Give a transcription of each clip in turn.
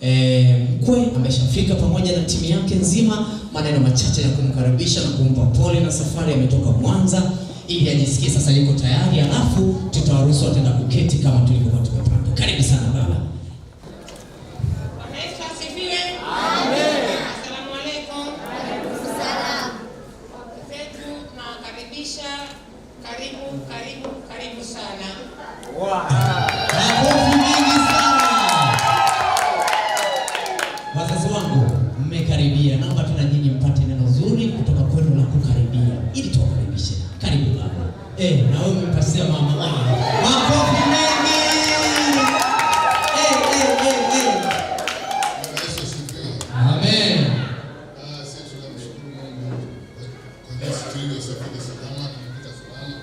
mkwe ameshafika pamoja na timu yake nzima. Maneno machache ya kumkaribisha na kumpa pole na safari, ametoka Mwanza ili ajisikie sasa yuko tayari, alafu tutawaruhusu atenda kuketi kama tulivyokuwa tumepanga. Karibu sana baba. Karibu sana. Makofi mengi sana. Wazazi wangu mmekaribia, naomba tuna nyinyi mpate neno zuri kutoka kwenu la kukaribia ili tuwakaribishe. Karibu baba. Na wewe umepasia mama. Makofi mengi. Amen. Sisi tunamshukuru Mungu kwa jinsi tulivyosafiri salama, tumepita salama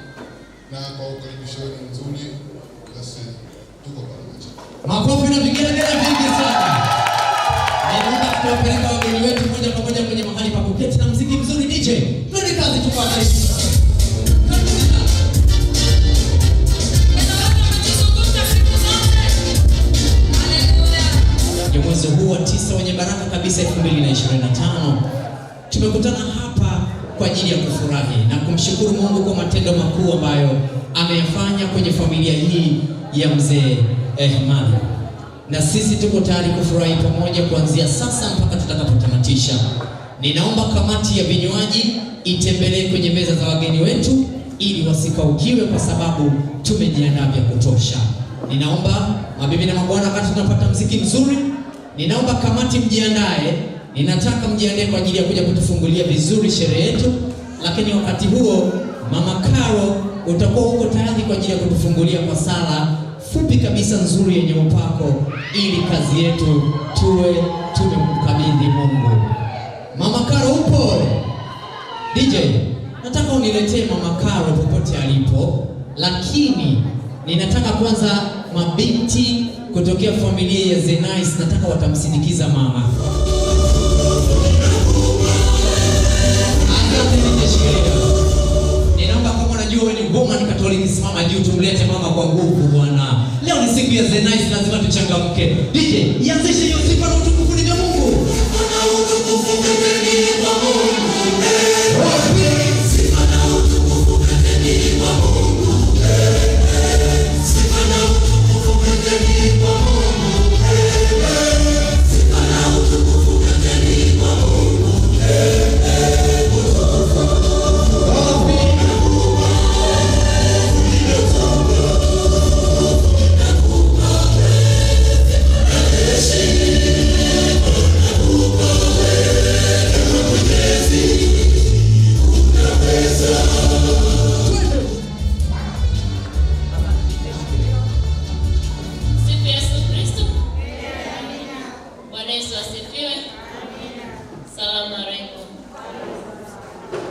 na kwa ukaribishaji mzuri, basi tuko pamoja. Makofi na vigelegele vingi sana. Naomba tuwapeleke wageni wetu moja kwa moja kwenye mahali pa kuketi na muziki mzuri. DJ, twende kazi tukukaribishe. Mwezi huu wa 9 wenye baraka kabisa 2025 tumekutana hapa kwa ajili ya kufurahi na kumshukuru Mungu kwa matendo makuu ambayo ameyafanya kwenye familia hii ya mzee Ehmad. Na sisi tuko tayari kufurahi pamoja kuanzia sasa mpaka tutakapotamatisha. Ninaomba kamati ya vinywaji itembelee kwenye meza za wageni wetu ili wasikaukiwe, kwa sababu tumejiandaa vya kutosha. Ninaomba mabibi na mabwana, wakati tunapata muziki mzuri, ninaomba kamati mjiandae. Ninataka mjiandae kwa ajili ya kuja kutufungulia vizuri sherehe yetu, lakini wakati huo Mama Karo utakuwa uko tayari kwa ajili ya kutufungulia kwa sala fupi kabisa nzuri yenye upako, ili kazi yetu tuwe tumemkabidhi Mungu. Mama Karo upo? DJ, nataka uniletee Mama Karo popote alipo, lakini ninataka kwanza mabinti kutokea familia ya Zenice, nataka watamsindikiza mama. Ninaomba kama unajua wewe ni Roman Catholic, simama juu tumlete mama kwa nguvu bwana. Leo ni siku ya Zenice, lazima tuchangamke. DJ, ianzishe hiyo sifa na utukufu ni wa Mungu. Sifa na utukufu ni wa Mungu. Sifa na utukufu ni wa Mungu. Sifa na utukufu ni wa Mungu. Sifa na utukufu ni wa Mungu.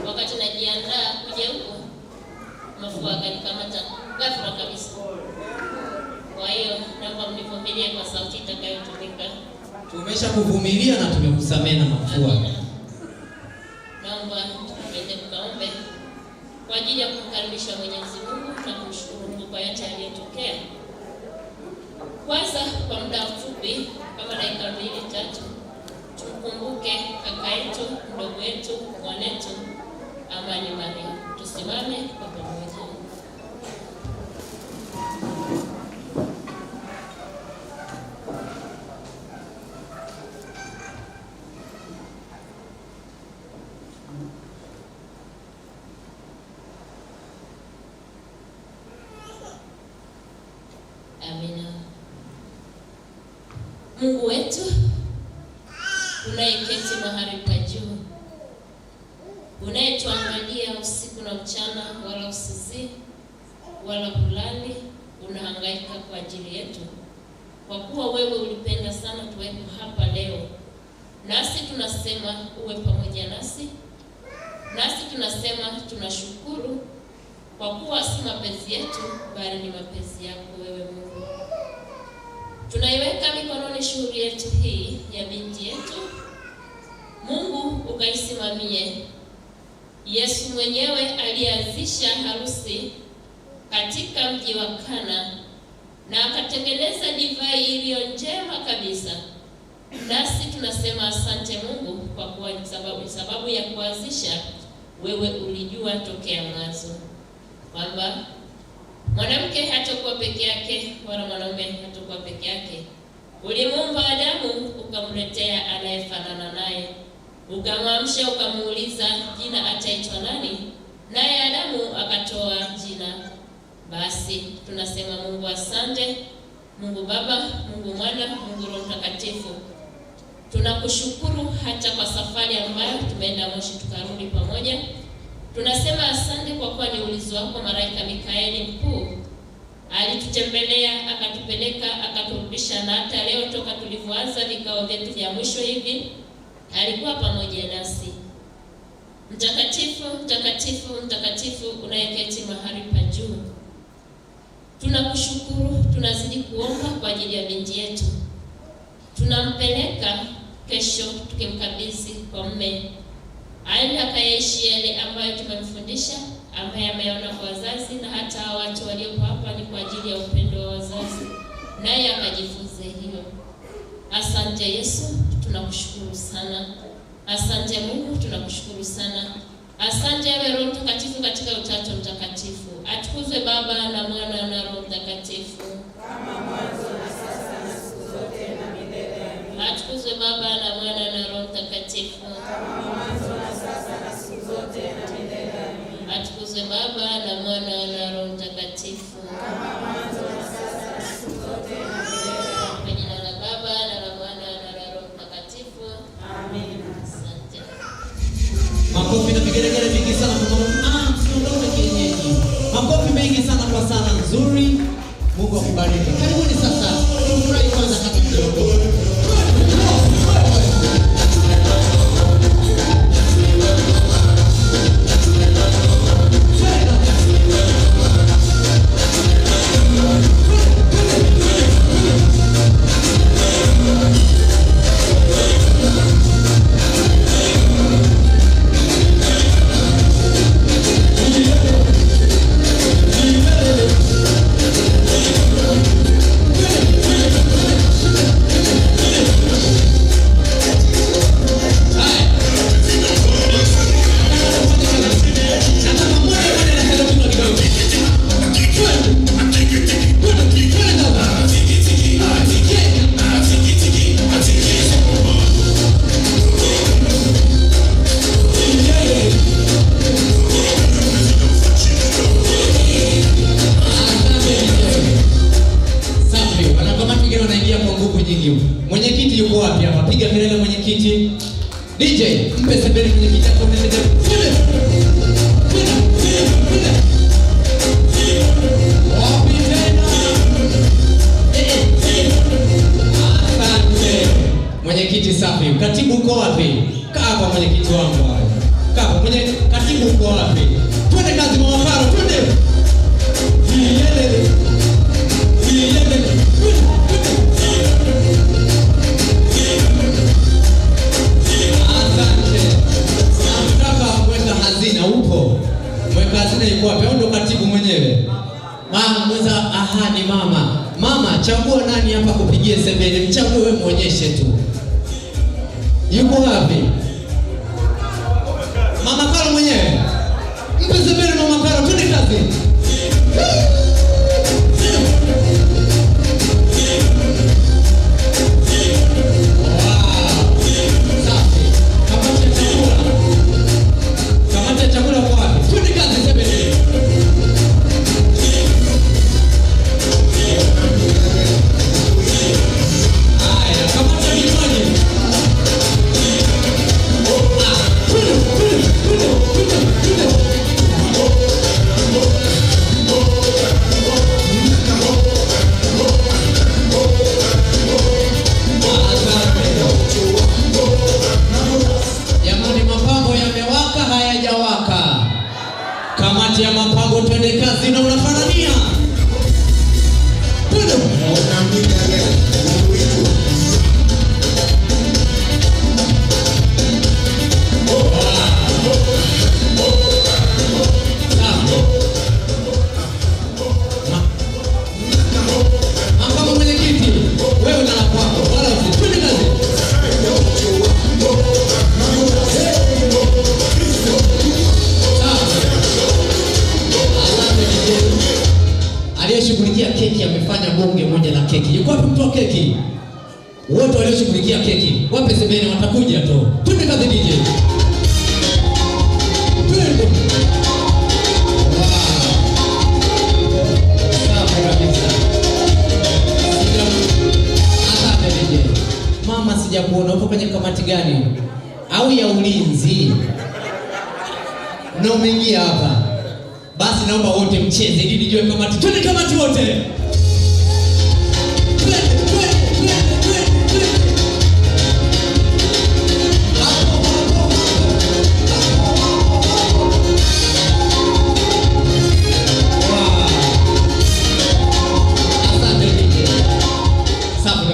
Wakati najiandaa kuja huko, mafua akanikamata ghafla kabisa. Kwa hiyo naomba mnivumilie kwa sauti itakayotumika. Tumesha kuvumilia na tumekusamehe na mafua. Naomba tuende tukaombe kwa ajili ya kumkaribisha Mwenyezi Mungu na kumshukuru Mungu kwa yote aliyotokea. Kwanza kwa muda mfupi kama dakika 2-3 tumkumbuke kaka yetu, mdogo wetu, mwanetu Amani Maria. Tusimame kwa pamoja. Amina. Mungu wetu unayeketi mahali pa juu, unayetuangalia usiku na mchana, wala usizii wala kulali, unahangaika kwa ajili yetu. Kwa kuwa wewe ulipenda sana tuwepo hapa leo, nasi tunasema uwe pamoja nasi. Nasi tunasema tunashukuru, kwa kuwa si mapenzi yetu bali ni mapenzi yako wewe Mungu. Tunaiweka mikononi shughuli yetu hii ya binti yetu. Mungu ukaisimamie. Yesu mwenyewe alianzisha harusi katika mji wa Kana na akatengeneza divai iliyo njema kabisa. Nasi tunasema asante Mungu kwa kuwa sababu ya kuanzisha wewe ulijua tokea mwanzo kwamba mwanamke hatakuwa peke yake wala mwanaume hatakuwa peke yake. Ulimuumba Adamu ukamletea anayefanana naye, ukamwamsha ukamuuliza jina ataitwa nani, naye Adamu akatoa jina. Basi tunasema Mungu asante, Mungu Baba, Mungu Mwana, Mungu Roho Mtakatifu. Tunakushukuru hata kwa safari ambayo tumeenda Moshi tukarudi pamoja. Tunasema asante kwa kuwa ni ulinzi wako malaika Mikaeli mkuu alitutembelea, akatupeleka, akaturudisha, na hata leo toka tulivyoanza vikao vyetu vya mwisho hivi alikuwa pamoja nasi. Mtakatifu, mtakatifu, mtakatifu unayeketi mahali pa juu, tunakushukuru. Tunazidi kuomba kwa ajili ya binti yetu. Tunampeleka kesho tukimkabidhi kwa mume, aende akaishi yale ambayo tumemfundisha, ambaye ameona kwa wazazi, na hata watu waliopo hapa ni kwa ajili ya upendo wa wazazi, naye akajifunze hiyo. Asante Yesu, tunakushukuru sana. Asante Mungu, tunakushukuru sana. Asante ewe Roho Mtakatifu katika Utatu Mtakatifu. Atukuzwe Baba na Mwana na Roho Mtakatifu, kama mwanzo na sasa na siku zote na milele. Amina. Atukuzwe Baba na Mwana na Roho Mtakatifu, kama mwanzo na sasa na siku zote na milele. Amina. Atukuzwe Baba na Mwana na Roho Mtakatifu, kama mwanzo na sasa na siku zote na milele. kwa jina la Baba na la Mwana na la Roho Mtakatifu. Amina. Asante. Makofi na vigelegele vingi sana kwa mama. Tunaondoka kienyeji. Makofi mengi sana kwa sala nzuri. Mungu akubariki. Karibuni sasa. Tufurahi kwanza kama kidogo. Mwenyekiti yuko wapi hapa? Piga kelele mwenyekiti. DJ, mpe sebeli mwenyekiti hapo mbele. Wapi tena? Asante. Mwenyekiti safi. Katibu uko wapi? Kaa hapa mwenyekiti wangu hapo. Kaa hapa katibu uko wapi? Twende kazi mwa Maparo, twende. Mweka hazina yuko wapi? Ndo katibu mwenyewe. Mama mweza ahani mama. Mama chagua nani hapa kupigie sebele. Mchague wewe, muonyeshe tu. Yuko wapi? Mama Karo mwenyewe. Mpe sebele mama Karo, twende kazi. Chakula kwa wapi? Twende kazi sebele. Haya, kamata vinywaji. Twende. wote walioshughulikia keki wape sebene, watakuja tu. Twende kazi DJ. Twende. Safi kabisa. Asante DJ. Mama, sijakuona upo kwenye kamati gani? Au ya ulinzi? Na umeingia hapa. Basi naomba wote mcheze ili nijue kamati. Twende kamati wote.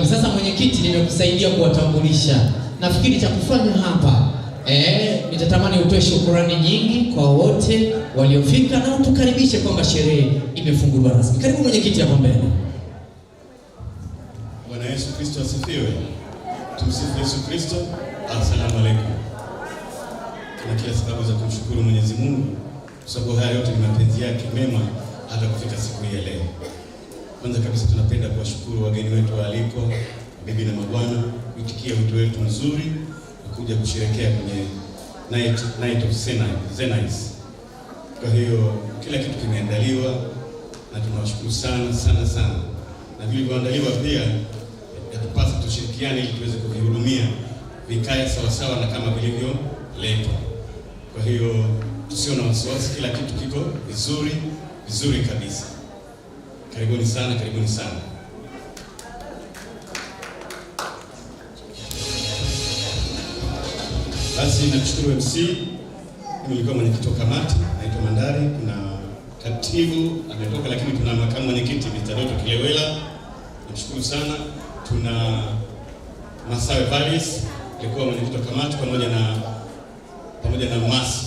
Sasa mwenyekiti, nimekusaidia kuwatambulisha. Nafikiri cha kufanya hapa nitatamani utoe shukrani nyingi kwa wote waliofika na utukaribishe kwamba sherehe imefunguliwa rasmi. Karibu mwenyekiti hapa mbele. Bwana Yesu Kristo asifiwe. Tumsifu Yesu Kristo. Asalamu alaykum. Tuna kila sababu za kumshukuru Mwenyezi Mungu kwa sababu haya yote ni mapenzi yake mema hata kufika siku hii ya leo. Kwanza kabisa tunapenda kuwashukuru wageni wetu waalikwa, bibi na mabwana, kuitikia wito wetu mzuri kuja kusherehekea kwenye night of Zenice. Kwa hiyo kila kitu kimeandaliwa na tunawashukuru sana sana sana. Na vilivyoandaliwa pia yatupasa tushirikiane ili tuweze kuvihudumia vikae sawa sawa na kama vilivyoletwa. Kwa hiyo tusio na wasiwasi, kila kitu kiko vizuri kabisa. Karibuni sana, karibuni sana. Basi nakushukuru MC. Mimi nilikuwa mwenyekiti wa kamati, naitwa Mandari. Kuna katibu ametoka, lakini tuna makamu mwenyekiti Mr. Doto Kilewela. Namshukuru sana. Tuna Masawe Valis, alikuwa mwenyekiti wa kamati pamoja na Mwasi.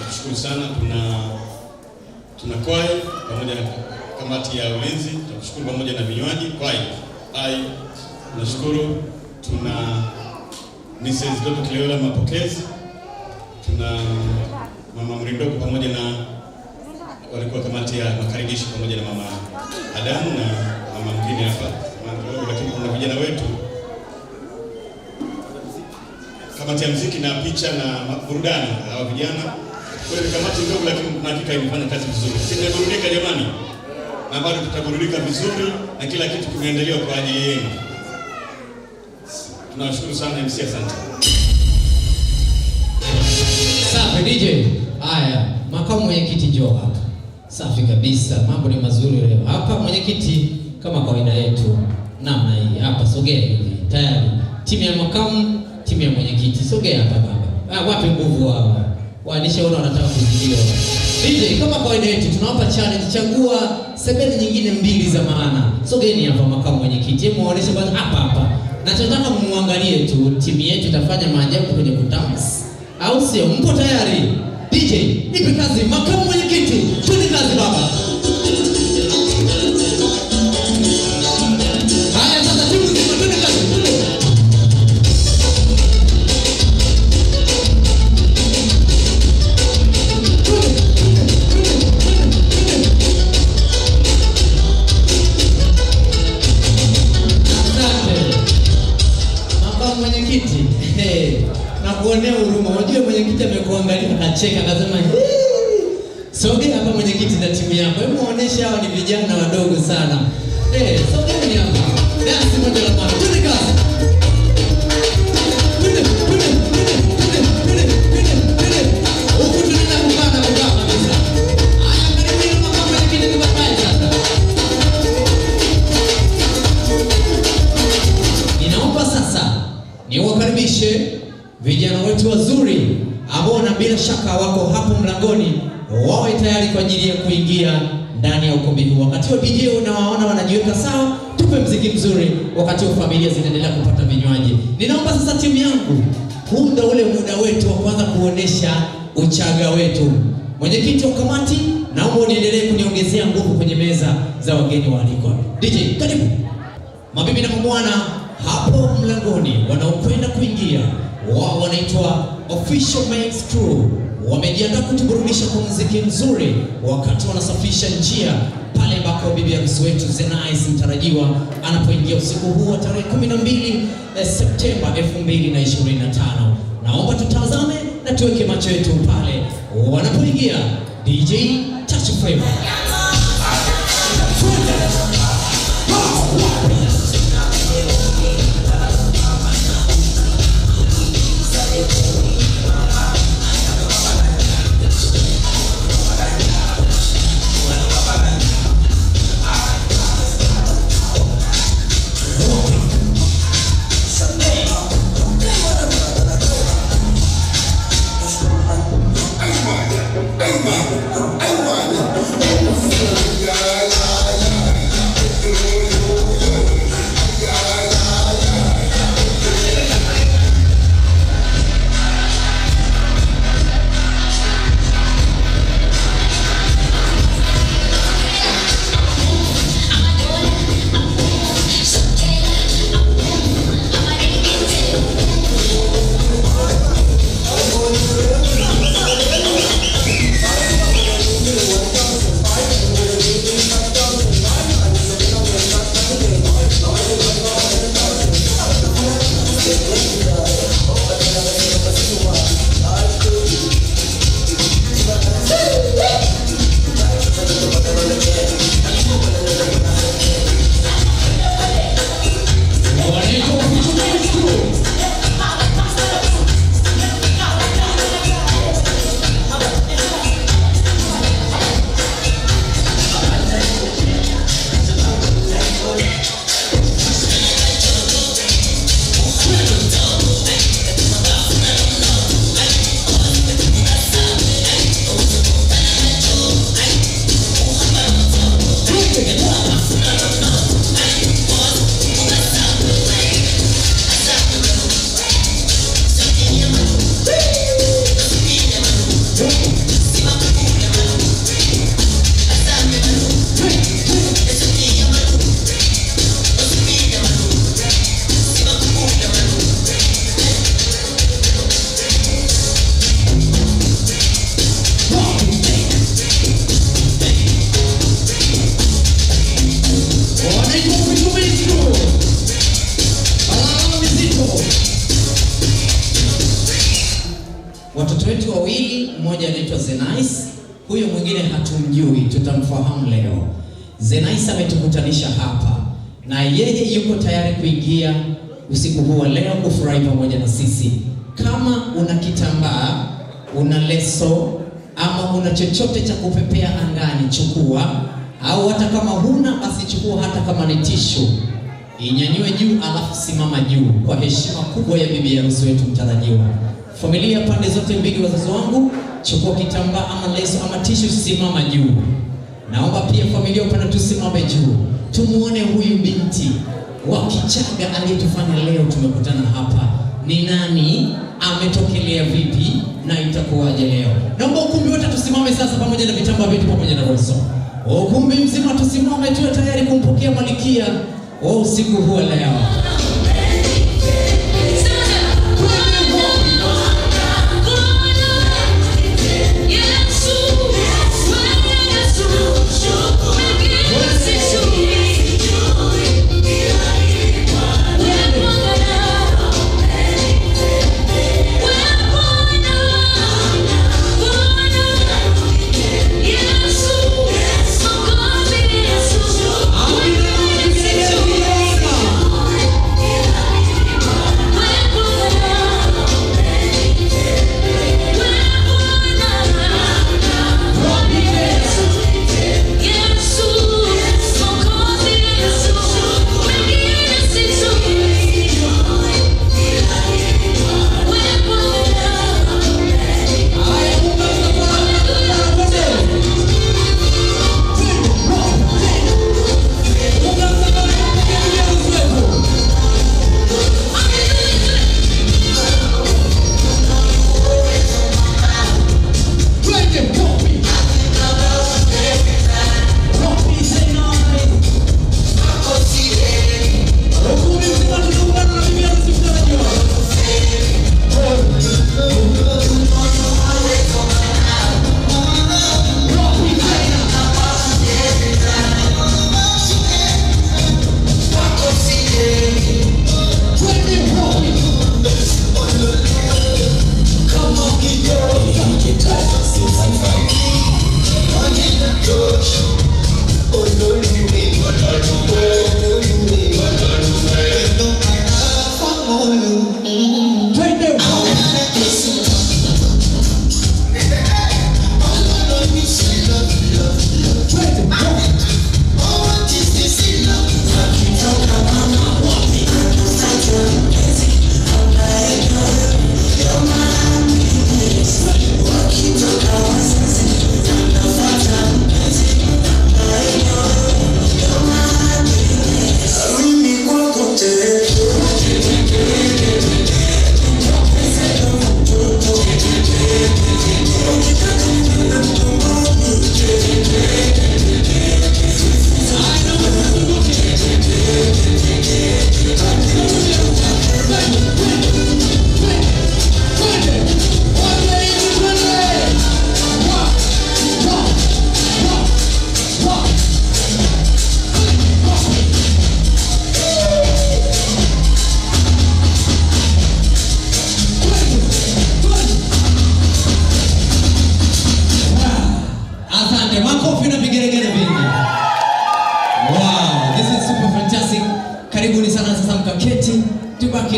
Namshukuru sana. Tuna Kwai pamoja na kamati ya ulinzi. Tunashukuru pamoja na vinywaji Kwai. Nashukuru. Tuna Mrs. Doto Kilewela mapokezi. Tuna mama Mrindoko pamoja na walikuwa kamati ya makaribishi pamoja na mama Adamu na mama mwingine hapa. Lakini kuna vijana wetu kamati ya muziki na picha na burudani. Hao vijana kwa kamati ndogo, lakini kuna hakika imefanya kazi vizuri. Sisi tumeburudika jamani, na bado tutaburudika vizuri na kila kitu kimeandaliwa kwa ajili yenu. Tunashukuru sana MC, asante. Safi DJ. Haya, makamu mwenyekiti njoo hapa. Safi kabisa. Mambo ni mazuri leo. Hapa mwenyekiti kama kawaida yetu namna hii. Hapa sogea hivi. Tayari. Timu ya makamu, timu ya mwenyekiti. Sogea hapa baba. Wapi nguvu hao? Wanishaona wanataka kuzidiwa. DJ kama kawaida yetu tunawapa challenge, chagua sebeni nyingine mbili za maana. Sogeeni hapa makamu mwenyekiti. Hebu muoneshe kwanza hapa. Na tunataka muangalie tu timu yetu itafanya maajabu kwenye kudance. Au sio? Mpo tayari? DJ, nipe kazi makamu mwenyekiti. Twende kazi baba. Haya sasa timu nzima twende kazi. Mwenyekiti, na kuonea huruma. Unajua mwenyekiti amekuangalia akacheka akasema, sogea hapa mwenyekiti na timu yako. Hebu muoneshe hao ni vijana wadogo sana. Sogeeni hapa. Dance moja la mara. Twende kazi. Twende. Huku tunaenda kupanda kabisa. Haya, karibuni makamu mwenyekiti tukae sasa. Ninaomba sasa niwakaribishe vijana wetu wazuri ambao na bila shaka wako hapo mlangoni, wawe tayari kwa ajili ya kuingia ndani ya ukumbi huu. Wakati wa DJ unawaona wanajiweka sawa, tupe mziki mzuri wakati wa familia zinaendelea kupata vinywaji. Ninaomba sasa timu yangu, huu ndio ule muda wetu wa kwanza kuonesha uchaga wetu. Mwenyekiti wa kamati, naomba uniendelee kuniongezea nguvu kwenye meza za wageni waalikwa. DJ, karibu. Mabibi na mabwana hapo mlangoni wanaokwenda kuingia, wao wanaitwa Official Mates Crew. Wamejiandaa kutuburudisha kwa muziki mzuri wakati wanasafisha njia pale ambako bibi harusi wetu Zenais mtarajiwa anapoingia usiku huu wa tarehe 12 Septemba 2025. Naomba tutazame na tuweke macho yetu pale wanapoingia DJ Touch Flavor. Watoto wetu wawili, mmoja anaitwa Zenais, huyo mwingine hatumjui, tutamfahamu leo. Zenais ametukutanisha hapa na yeye yuko tayari kuingia usiku huu wa leo kufurahi pamoja na sisi. Kama una kitambaa, una leso ama una chochote cha kupepea angani, chukua, au hata kama huna basi chukua, hata kama ni tishu inyanyue juu, alafu simama juu kwa heshima kubwa ya bibi harusi wetu mtarajiwa. Familia pande zote mbili, wazazi wangu, chukua kitambaa ama leso ama tishu, simama juu. Naomba pia familia upande tusimame juu, tumuone huyu binti wa Kichaga aliyetufanya leo tumekutana hapa. Ni nani, ametokelea vipi na itakuwaje leo? Naomba ukumbi wote tusimame sasa pamoja na vitambaa vyetu pamoja na roso. Ukumbi mzima tusimame, tuwe tayari kumpokea malikia wa usiku huu leo.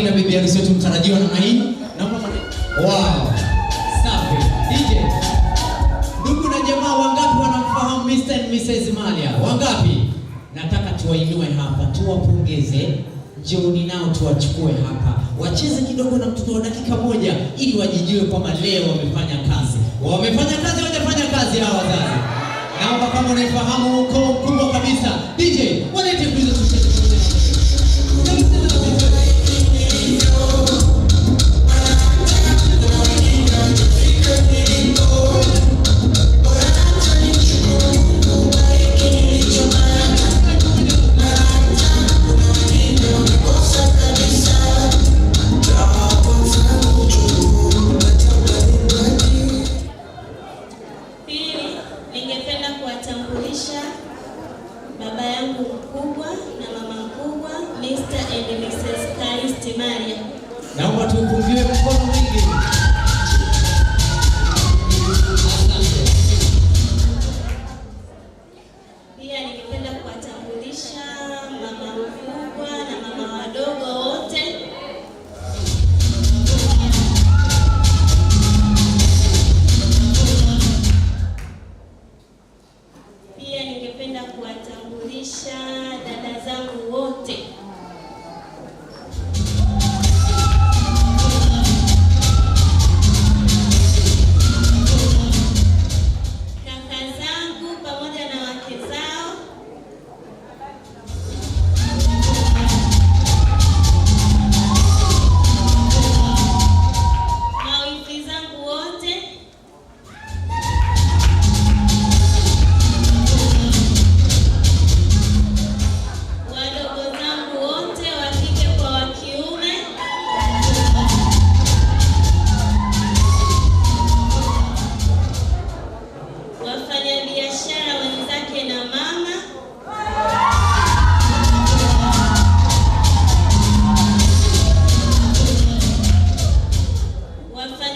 na bibi harusi wetu mtarajiwa namna hii. Naomba wow. Safi. DJ. Ndugu na jamaa wangapi wanamfahamu Mr. and Mrs. Malia? Wangapi? Nataka tuwainue hapa, tuwapongeze. Njooni nao tuwachukue hapa. Wacheze kidogo na mtoto wa dakika moja ili wajijue kwamba leo wamefanya kazi. Wamefanya kazi, hawajafanya kazi hawa wazazi. Naomba kama unaifahamu uko mkubwa kabisa. DJ, walete kuizo tucheze. Baba yangu mkubwa na mama mkubwa, Mr. and Mrs. Kalisti Maria. Naomba tupungie mkono mwingi. Pia ningependa kuwatambulisha mama mkubwa na mama wadogo wote. Pia ningependa kuwatambulisha dada zangu wote. Kaka zangu pamoja na wake zao. Mawifi zangu wote. Wadogo zangu wote wa kike kwa wa kiume. Wafanyabiashara wenzake na mama.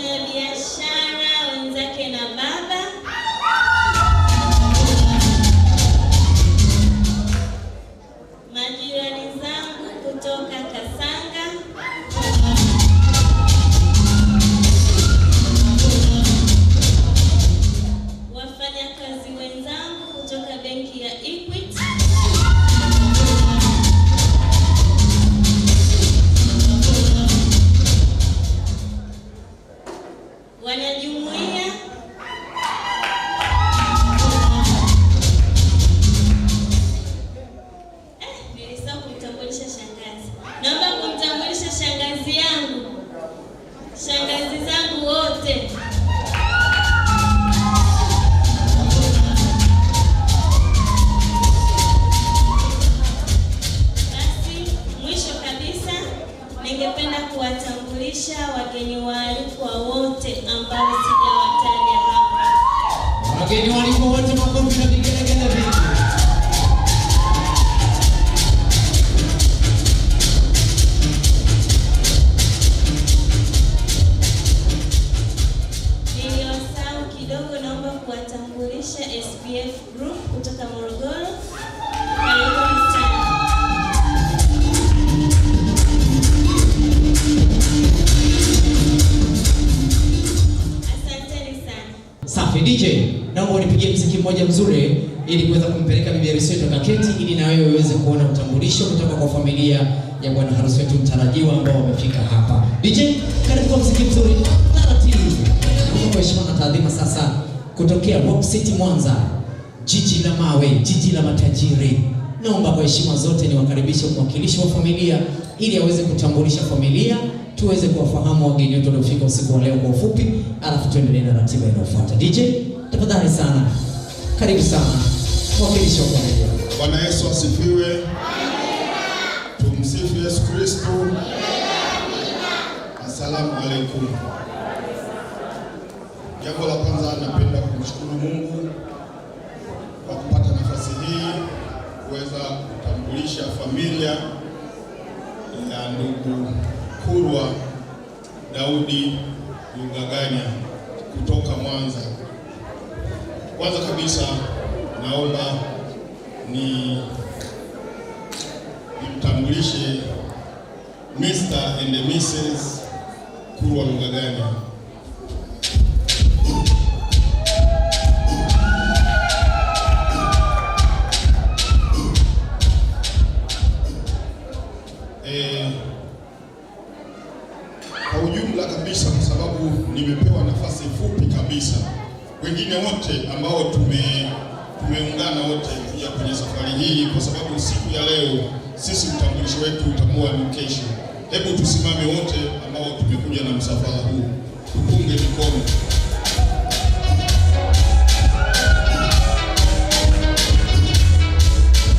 Wafanyabiashara wenzake na baba. Majirani zangu kutoka Kasanga. Wafanyakazi wenzangu kutoka benki ya Equity. Wanajumuiya. Nilisahau kumtambulisha shangazi. Naomba kumtambulisha shangazi yangu. Shangazi zangu wote. Basi mwisho kabisa ningependa kuwatambulisha wageni waalikwa wote ambao sijawataja hapa. Wageni waalikwa wote, makofi na vigelegele vingi. Niliwasahau kidogo, naomba kuwatambulisha SPF Group kutoka Morogoro. Karibuni sana. Asanteni sana. Safi. DJ, naomba unipigie muziki mmoja mzuri ili kuweza kumpeleka bibi harusi wetu kaketi, ili na wewe uweze kuona utambulisho kutoka kwa familia ya bwana harusi wetu mtarajiwa ambao wamefika hapa. DJ, karibu kwa muziki mzuri. Taratibu. Naomba kwa heshima na taadhima sasa kutokea Rock City Mwanza, jiji la mawe, jiji la matajiri. Naomba kwa heshima zote niwakaribishe mwakilishi wa familia ili aweze kutambulisha familia, tuweze kuwafahamu wageni wetu waliofika usiku wa leo kwa ufupi, alafu tuendelee na ratiba inayofuata. DJ, tafadhali sana. Karibu sana. Mwakilishi wa familia. Bwana Yesu asifiwe. Tumsifu Yesu Kristo. Asalamu alaykum. Jambo la kwanza napenda kumshukuru Mungu kwa kupata nafasi hii kuweza kutambulisha familia ya ndugu Kurwa Daudi Lugaganya kutoka Mwanza. Kwanza kabisa naomba nimtambulishe Mr. and Mrs. Kurwa Lugaganya. Kwa ujumla kabisa, kwa sababu nimepewa nafasi fupi kabisa, wengine wote ambao tumeungana wote kuja kwenye safari hii, kwa sababu siku ya leo sisi utambulisho wetu utakuwa ni kesho. Hebu tusimame wote ambao tumekuja na msafara huu, tupunge mikono.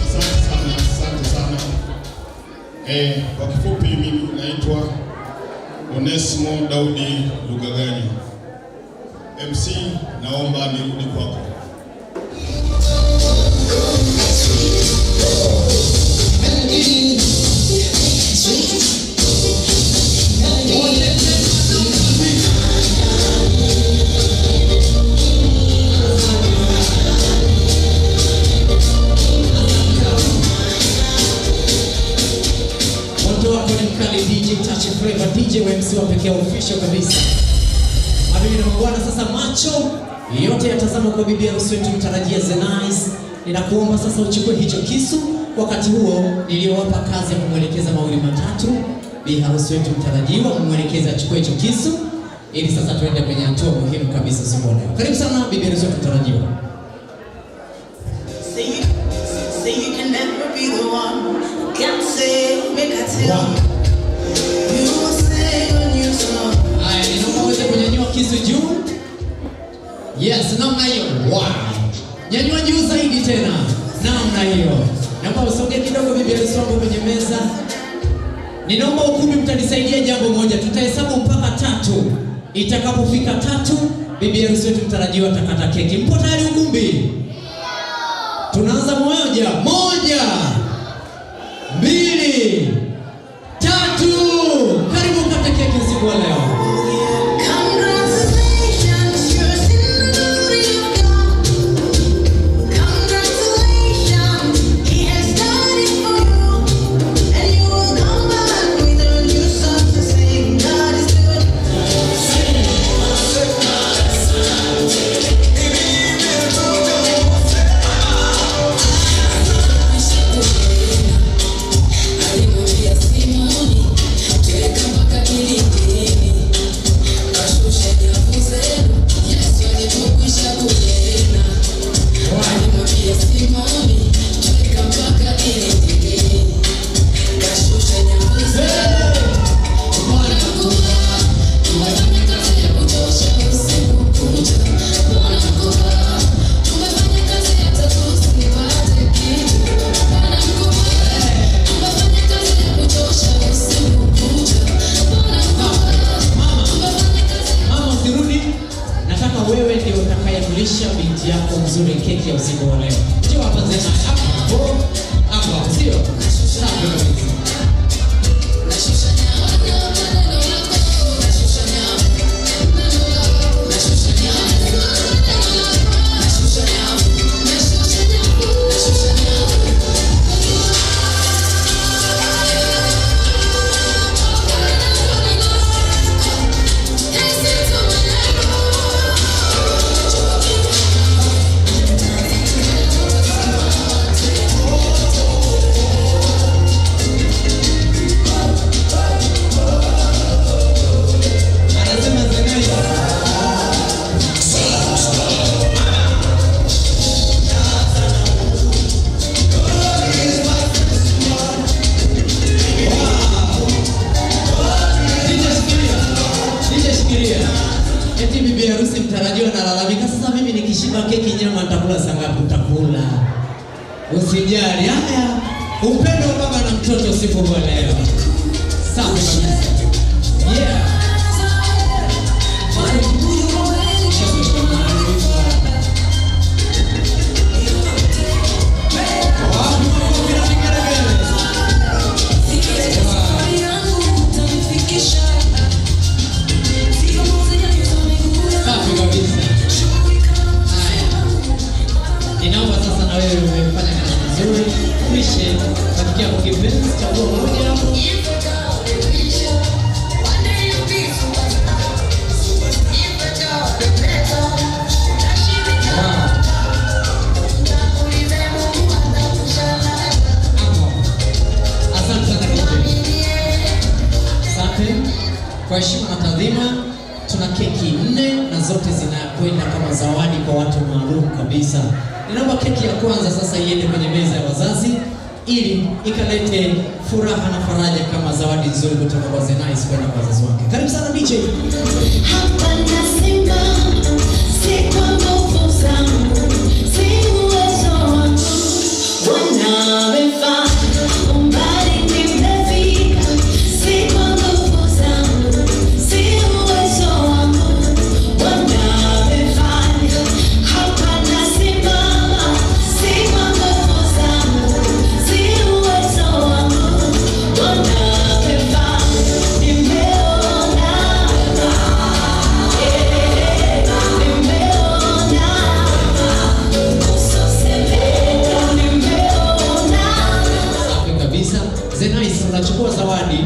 Asante sana. Kwa kifupi, mimi naitwa Onesmo Daudi Lugaganya. MC, naomba nirudi kwako. DJ MC wa pekee official kabisa. Habibi na mabwana, sasa macho yote yatazama kwa bibi harusi wetu mtarajia Zenice. Ninakuomba sasa uchukue hicho kisu. Wakati huo niliowapa kazi ya kumwelekeza mawili matatu bibi harusi wetu mtarajiwa, kumwelekeza achukue hicho kisu ili sasa tuende kwenye hatua muhimu kabisa Simone. Karibu sana bibi harusi wetu mtarajiwa. Say you can never be the one. Can't say, make I tell. Haya, ninaomba uweze kunyanyua kisu juu. Yes, namna hiyo. Wow. Nyanyua juu zaidi tena. Namna hiyo. Naomba usogee kidogo bibi harusi wangu kwenye meza. Ninaomba ukumbi mtanisaidia jambo moja. Tutahesabu mpaka 3. Itakapofika 3, bibi harusi wetu mtarajiwa atakata keki. Mpo tayari ukumbi? Tunaanza moja. 1, 2, 3. Karibu kata keki usiku wa leo. Binti yako mzuri keki ya usiku wa leo. Njoo hapa Zena, hapo. Hapo, sio? Safi kabisa. Eti bibi harusi mtarajiwa analalamika, sasa mimi nikishiba keki nyama nitakula saa ngapi? Utakula. Usijali. Haya. Upendo wa baba na mtoto usiku wa leo. Safi kabisa. Yeah. Ninaomba sasa na wewe umefanya kazi nzuri. Kisha katika kipenzi cha moja Kwa heshima na taadhima, tuna keki 4 na zote zinakwenda kama zawadi kwa watu maalum kabisa. Ninaomba keki ya kwanza sasa iende kwenye meza ya wazazi ili ikalete furaha na faraja kama zawadi nzuri kutoka kwa Zenice kwenda kwa wazazi wake. Karibu sana DJ. Hapa nasema si kwa nguvu zangu, si uwezo wangu, wanamefanya umbali nimefika, si kwa nguvu zangu, si uwezo wangu, wanamefanya. Hapa nasimama si kwa nguvu zangu, si uwezo wangu, wanamefanya. Nimeona Zenice, unachukua zawadi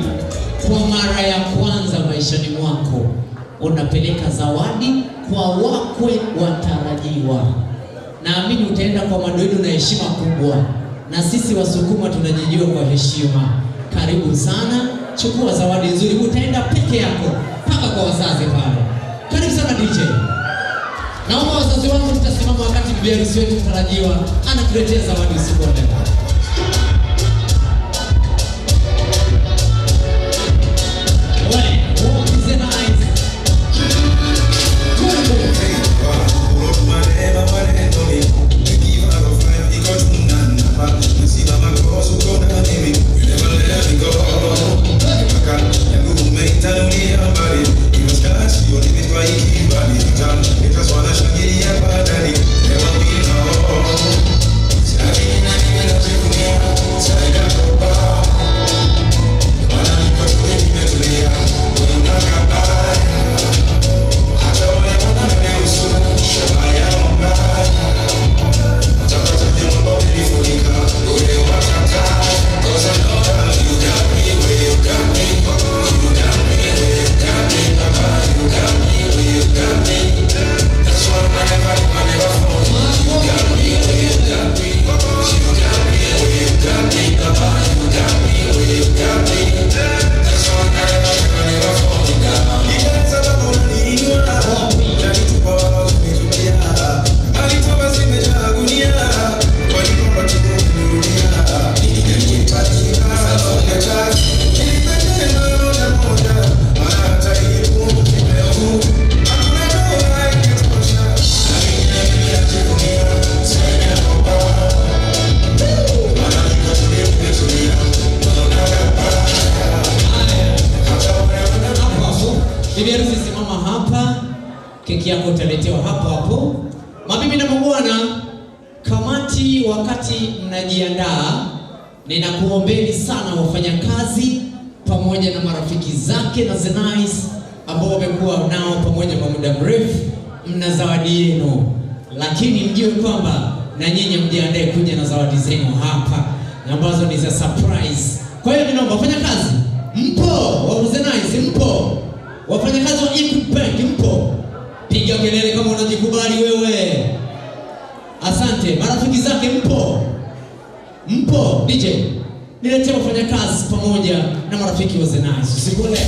kwa mara ya kwanza maishani mwako. Unapeleka zawadi kwa wakwe watarajiwa. Naamini utaenda kwa madoido na heshima kubwa. Na sisi Wasukuma tunajijua kwa heshima. Karibu sana, chukua zawadi nzuri. Utaenda peke yako mpaka kwa wazazi pale. Karibu sana DJ. Naomba wazazi wangu mtasimama wakati bibi harusi wetu mtarajiwa anakuletea zawadi usiku wa leo. Bibi harusi simama hapa, keki yako utaletewa hapo hapo. Mabibi na mabwana, kamati wakati mnajiandaa, ninakuombeni sana wafanyakazi pamoja na marafiki zake na Zenice ambao wamekuwa nao pamoja kwa muda mrefu, mna zawadi yenu. Lakini mjue kwamba na nyinyi mjiandae kuja na zawadi zenu hapa ambazo ni za surprise. Kwa hiyo ninaomba wafanyakazi, mpo wa Zenice, mpo wafanyakazi wa Equity Bank, mpo, piga kelele kama unajikubali wewe. Asante. Marafiki zake mpo, mpo. DJ, niletee wafanyakazi pamoja na marafiki wa Zenice usiku leo.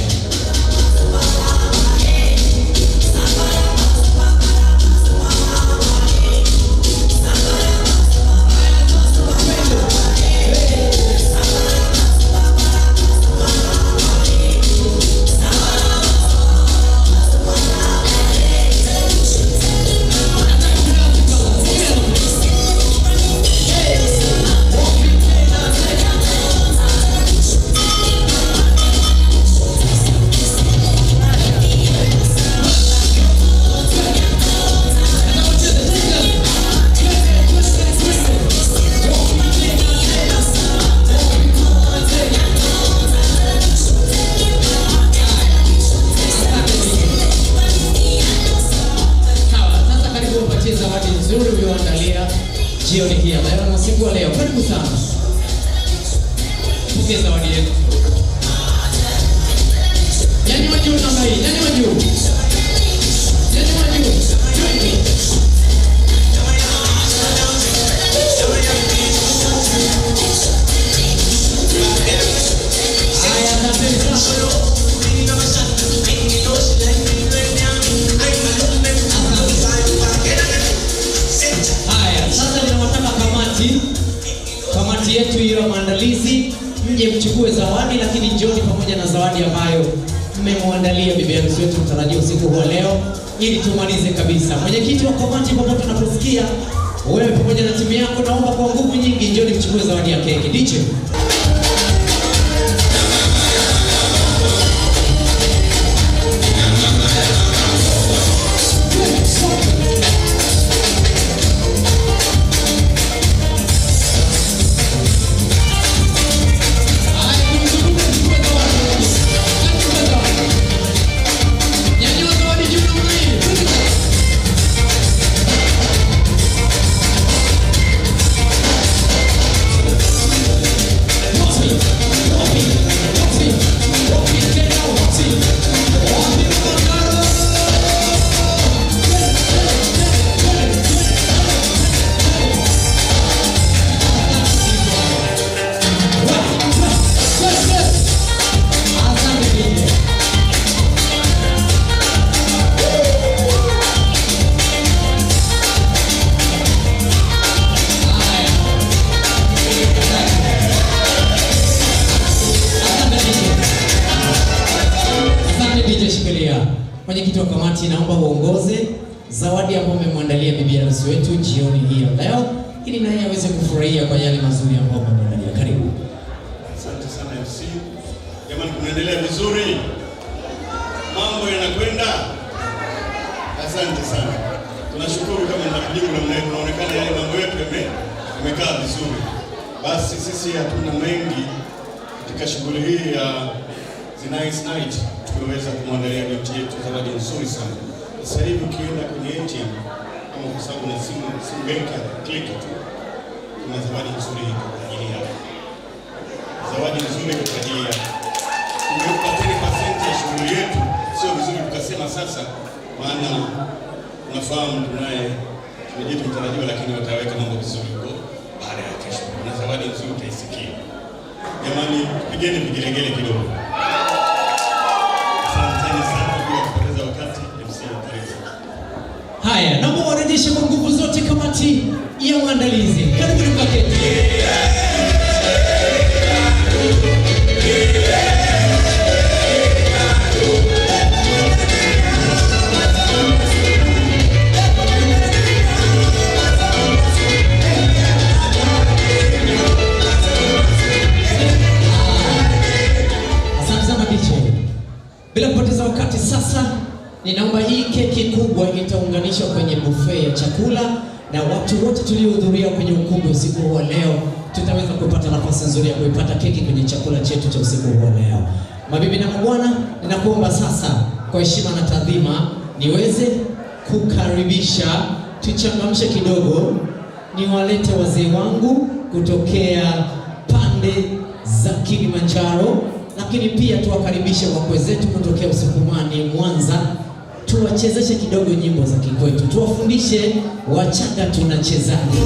amemwandalia bibi harusi wetu mtarajiwa usiku huu leo ili tumalize kabisa. Mwenyekiti wa kamati, popote unaposikia wewe pamoja na timu yako, naomba kwa nguvu nyingi njoo nichukue zawadi ya keki. DJ Mwenyekiti wa kamati, naomba uongoze zawadi ambayo umemwandalia bibi harusi wetu jioni hii leo ili naye aweze kufurahia kwa yale mazuri ambayo umemwandalia. Karibu. Asante sana MC. Jamani, kunaendelea vizuri? Mambo yanakwenda? Asante sana. Tunashukuru kama mnajibu na mnaonekana yale mambo yetu yamekaa vizuri. Basi sisi hatuna mengi katika shughuli hii ya The Nice Night. Tumeweza kumwandalia binti yetu zawadi nzuri sana. Sasa hivi ukienda kwenye ATM ama kwa sababu na simu benki, click tu, kuna zawadi nzuri kwa ajili yako. Zawadi nzuri kwa ajili yako. Tumeupa 10% ya shughuli yetu. Sio vizuri tukasema sasa, maana unafahamu tunaye mwenyeji mtarajiwa, lakini wataweka mambo vizuri kwa baada ya kesho. Kuna zawadi nzuri utaisikia. Jamani, pigeni vigelegele kidogo. Haya, naomba warejeshe kwa nguvu zote kamati ya uandalizi. Karibuni kwa keki. Asante sana DJ. Bila kupoteza wakati sasa, ninaomba hii keki kubwa itaunganishwa kwenye buffet ya chakula, na watu wote tuliohudhuria kwenye ukumbi usiku wa leo tutaweza kupata nafasi nzuri ya kuipata keki kwenye chakula chetu cha usiku wa leo. Mabibi na mabwana, ninakuomba sasa kwa heshima na taadhima niweze kukaribisha, tuchangamshe kidogo, niwalete wazee wangu kutokea pande za Kilimanjaro, lakini pia tuwakaribishe wakwe zetu kutokea Usukumani, Mwanza. Tuwachezeshe kidogo nyimbo za kikwetu, tuwafundishe Wachaga tunachezaje.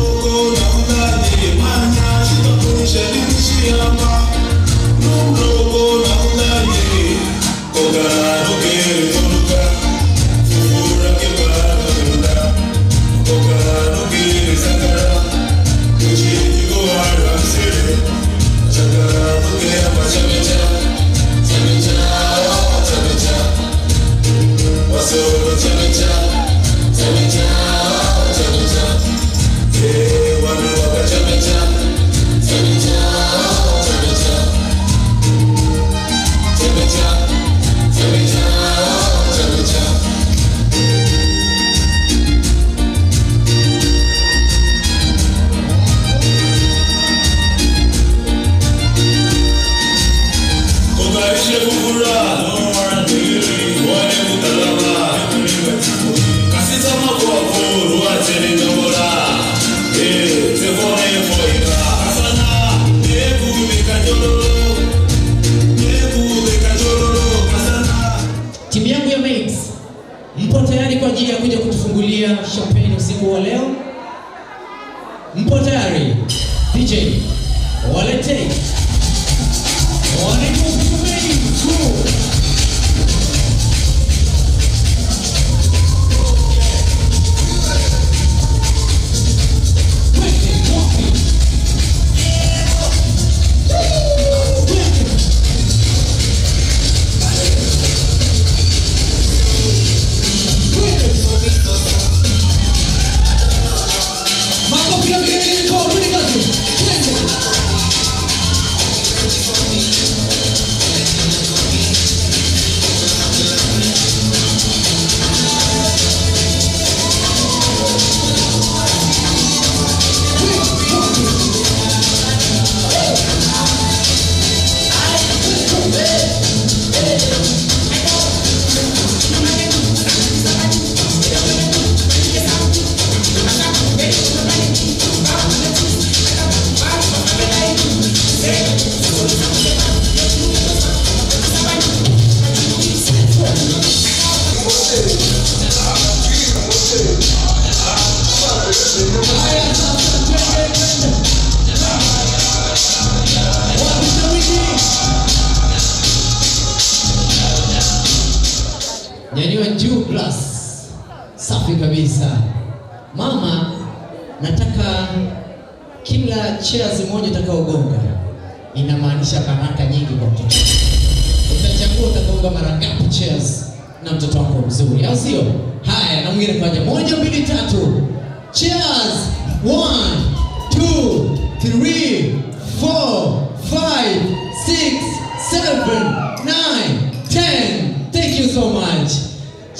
Timu yangu ya mates, mpo tayari kwa ajili ya kuja kutufungulia champagne usiku wa leo? Mpo tayari? DJ, walete. Nyanyua juu glass. Safi kabisa. Mama, nataka kila cheers moja utakaogonga inamaanisha baraka nyingi kwa mtoto. Utachagua utakaogonga mara ngapi cheers na mtoto wako mzuri, au sio? Haya, na mwingine kwaje? 1 2 3. Cheers. 1 2 3 4 5 6 7 9 10. Thank you so much.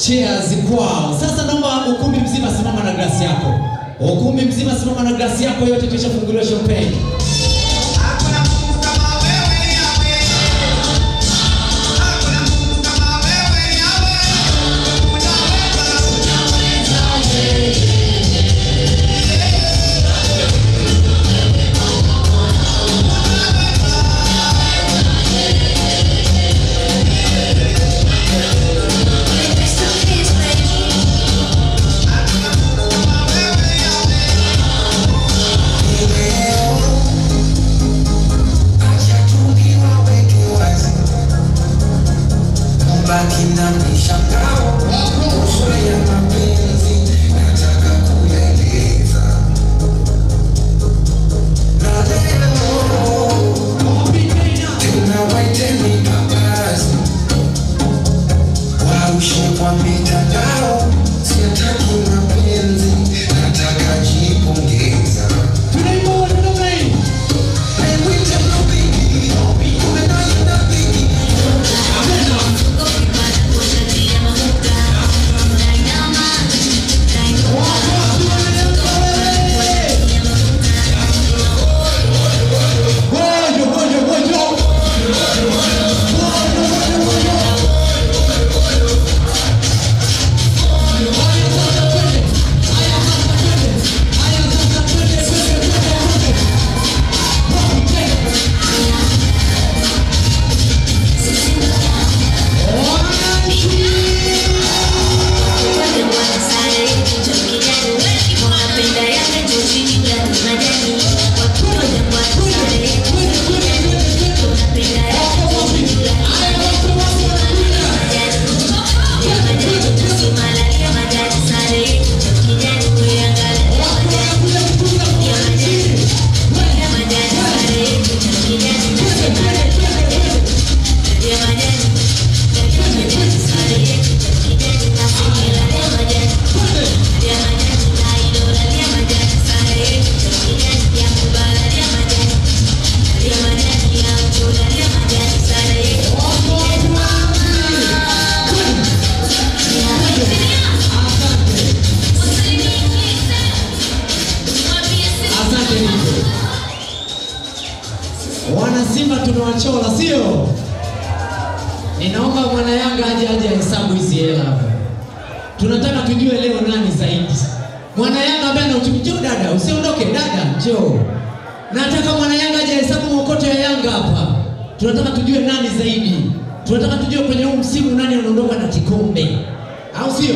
Cheers kwao. Sasa naomba ukumbi mzima simama na glasi yako. Ukumbi mzima simama na glasi yako yote, tushafunguliwa champagne. Wana Simba tumewachola, sio? Ninaomba mwana Yanga aje hesabu hizi hela hapa. Tunataka tujue leo nani zaidi. Mwana Yanga ambaye anauchukua dada, usiondoke dada, njoo. Nataka mwana Yanga aje hesabu mwokoto ya Yanga hapa. Tunataka tujue nani zaidi. Tunataka tujue kwenye huu msimu nani anaondoka na kikombe. Au sio?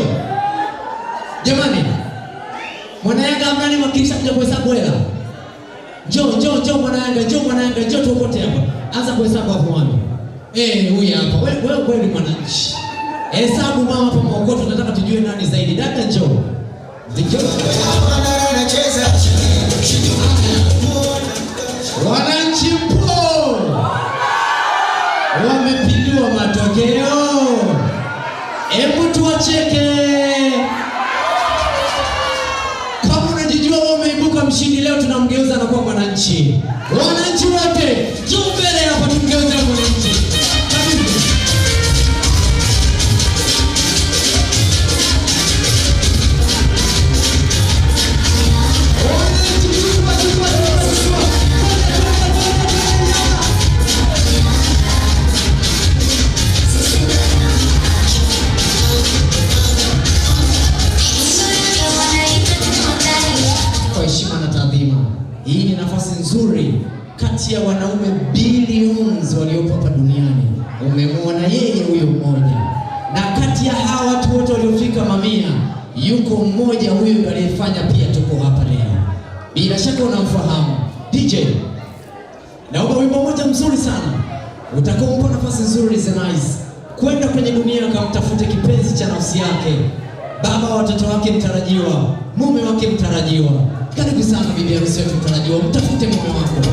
Jamani. Mwana Yanga ambaye mwakilisha kuja kuhesabu hela. Njoo mwana Yanga, njoo tuokote hapa. Anza kuhesabu hapo mwana. Huyu hapa. Wewe kweli mwananchi. Hesabu mama hapa mwokoto, tunataka tujue nani zaidi. Dada njoo. Wananchi mpo. Wamepindua matokeo. Hebu tuwacheke. Kama unajijua wewe umeibuka mshindi leo, tunamgeuza na kuwa mwananchi. Wananchi wote, njoo mbele hapa tumgeuze na mwananchi. Hii ni nafasi nzuri kati ya wanaume billions waliopo hapa duniani. Umemwona yeye huyo mmoja, na kati ya hawa watu wote waliofika mamia, yuko mmoja huyo aliyefanya pia tuko hapa leo. Bila shaka unamfahamu DJ. Naomba wimbo mmoja mzuri sana utakaompa nafasi nzuri Zenice kwenda kwenye dunia akamtafute kipenzi cha nafsi yake, baba wa watoto wake mtarajiwa, mume wake mtarajiwa. Karibu sana bibi harusi wetu mtarajiwa, mtafute mume wako.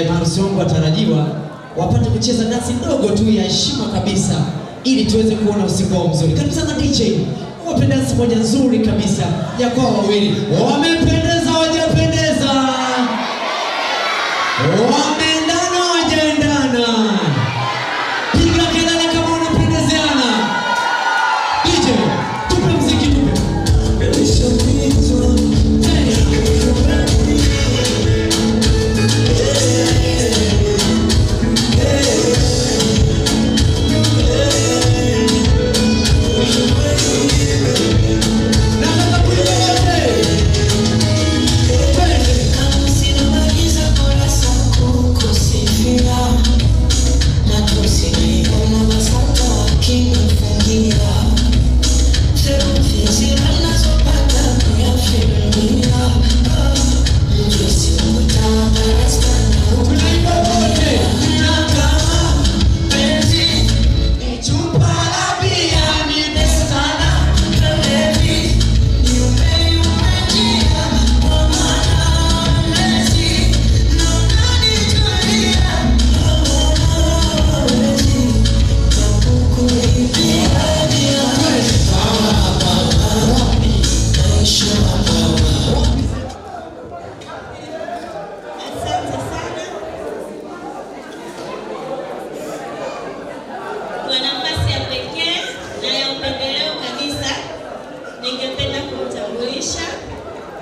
Maharusi wangu watarajiwa wapate kucheza dansi ndogo tu ya heshima kabisa, ili tuweze kuona usiku wao mzuri. Karibu sana DJ, wape dansi moja nzuri kabisa ya kwao wawili. Wamependeza wajapendeza? Wameendana wajaendana? Piga kelele kama unapendezeana. DJ, tupe mziki tupe. Ningependa kumtambulisha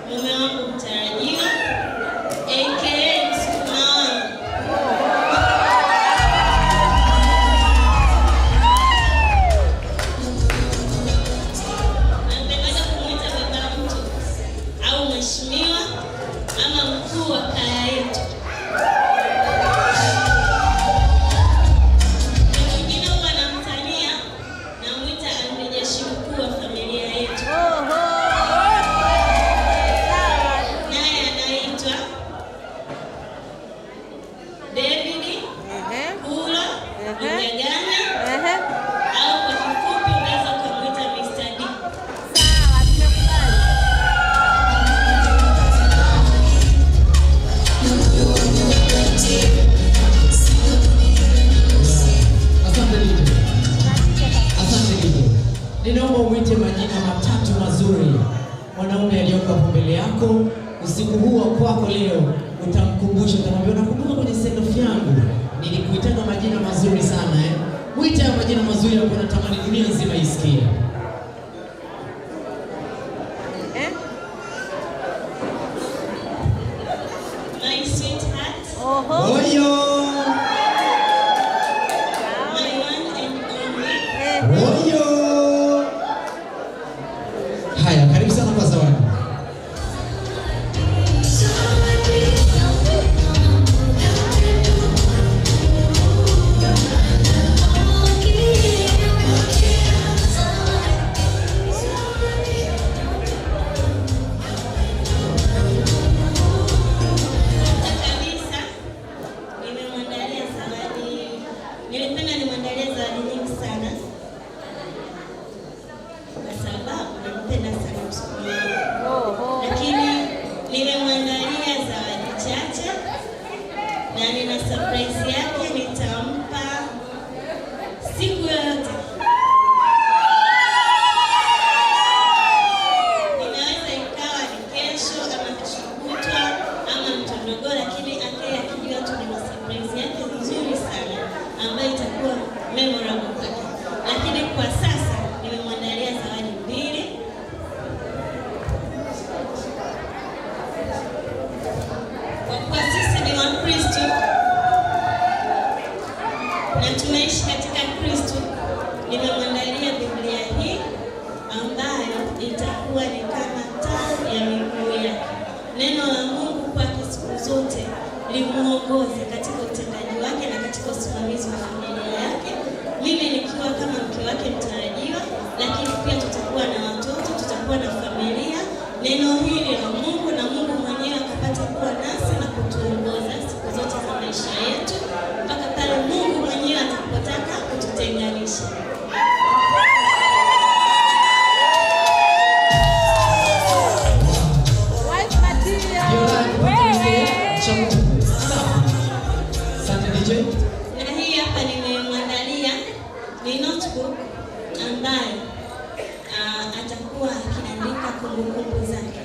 mume wangu mtarajiwa aka msukuma wangu. Napenda kumwita baba mtu au mheshimiwa ama mkuu wa kaya yetu. Mwingine huwa anamtania namwita amiri jeshi mkuu wa familia yetu. Naye anaitwa David Kula Mjagane au kwa kifupi unaweza kumwita Mr. D. Asante DJ. Ninaomba umwite majina matatu mazuri mwanaume aliyoko hapo mbele yako. Usiku huu wa kwako leo utamkumbusha, utamwambia nakumbuka kwenye send off yangu nilikuitaga majina mazuri sana Mwite haya majina mazuri ambayo natamani dunia nzima isikie. My sweetheart. Oyo. My one and only. Oyo. Haya, karibu sana kwa zawadi. Nilipenda nimwandalie zawadi nyingi sana kwa sababu nampenda sana msukuma wangu. Lakini nimemwandalia zawadi chache na nina surprise yake nitampa siku yoyote. Inaweza ikawa ni kesho ama kesho kutwa ama mtondogo, lakini akijua tu ni surprise yake nzuri sana ambayo itakuwa memorable kwake. Lakini kwa sasa nimemwandalia zawadi mbili. Kwa kuwa sisi ni Wakristo na tunaishi katika Kristo, nimemwandalia Biblia hii ambayo itakuwa ni kama taa ya miguu yake. Neno la Mungu kwake siku zote limuongoze katika utendaji wake na katika usimamizi wa familia yake. Mimi nikiwa kama mke wake mtarajiwa, lakini pia tutakuwa na watoto, tutakuwa na familia. Neno hili la Mungu na Mungu mwenyewe akapata kuwa nasi na kutuongoza siku zote za maisha yetu mpaka pale Mungu mwenyewe atakapotaka kututenganisha. Na hii hapa nimemwandalia ni notebook ambayo atakuwa akiandika kumbukumbu zake.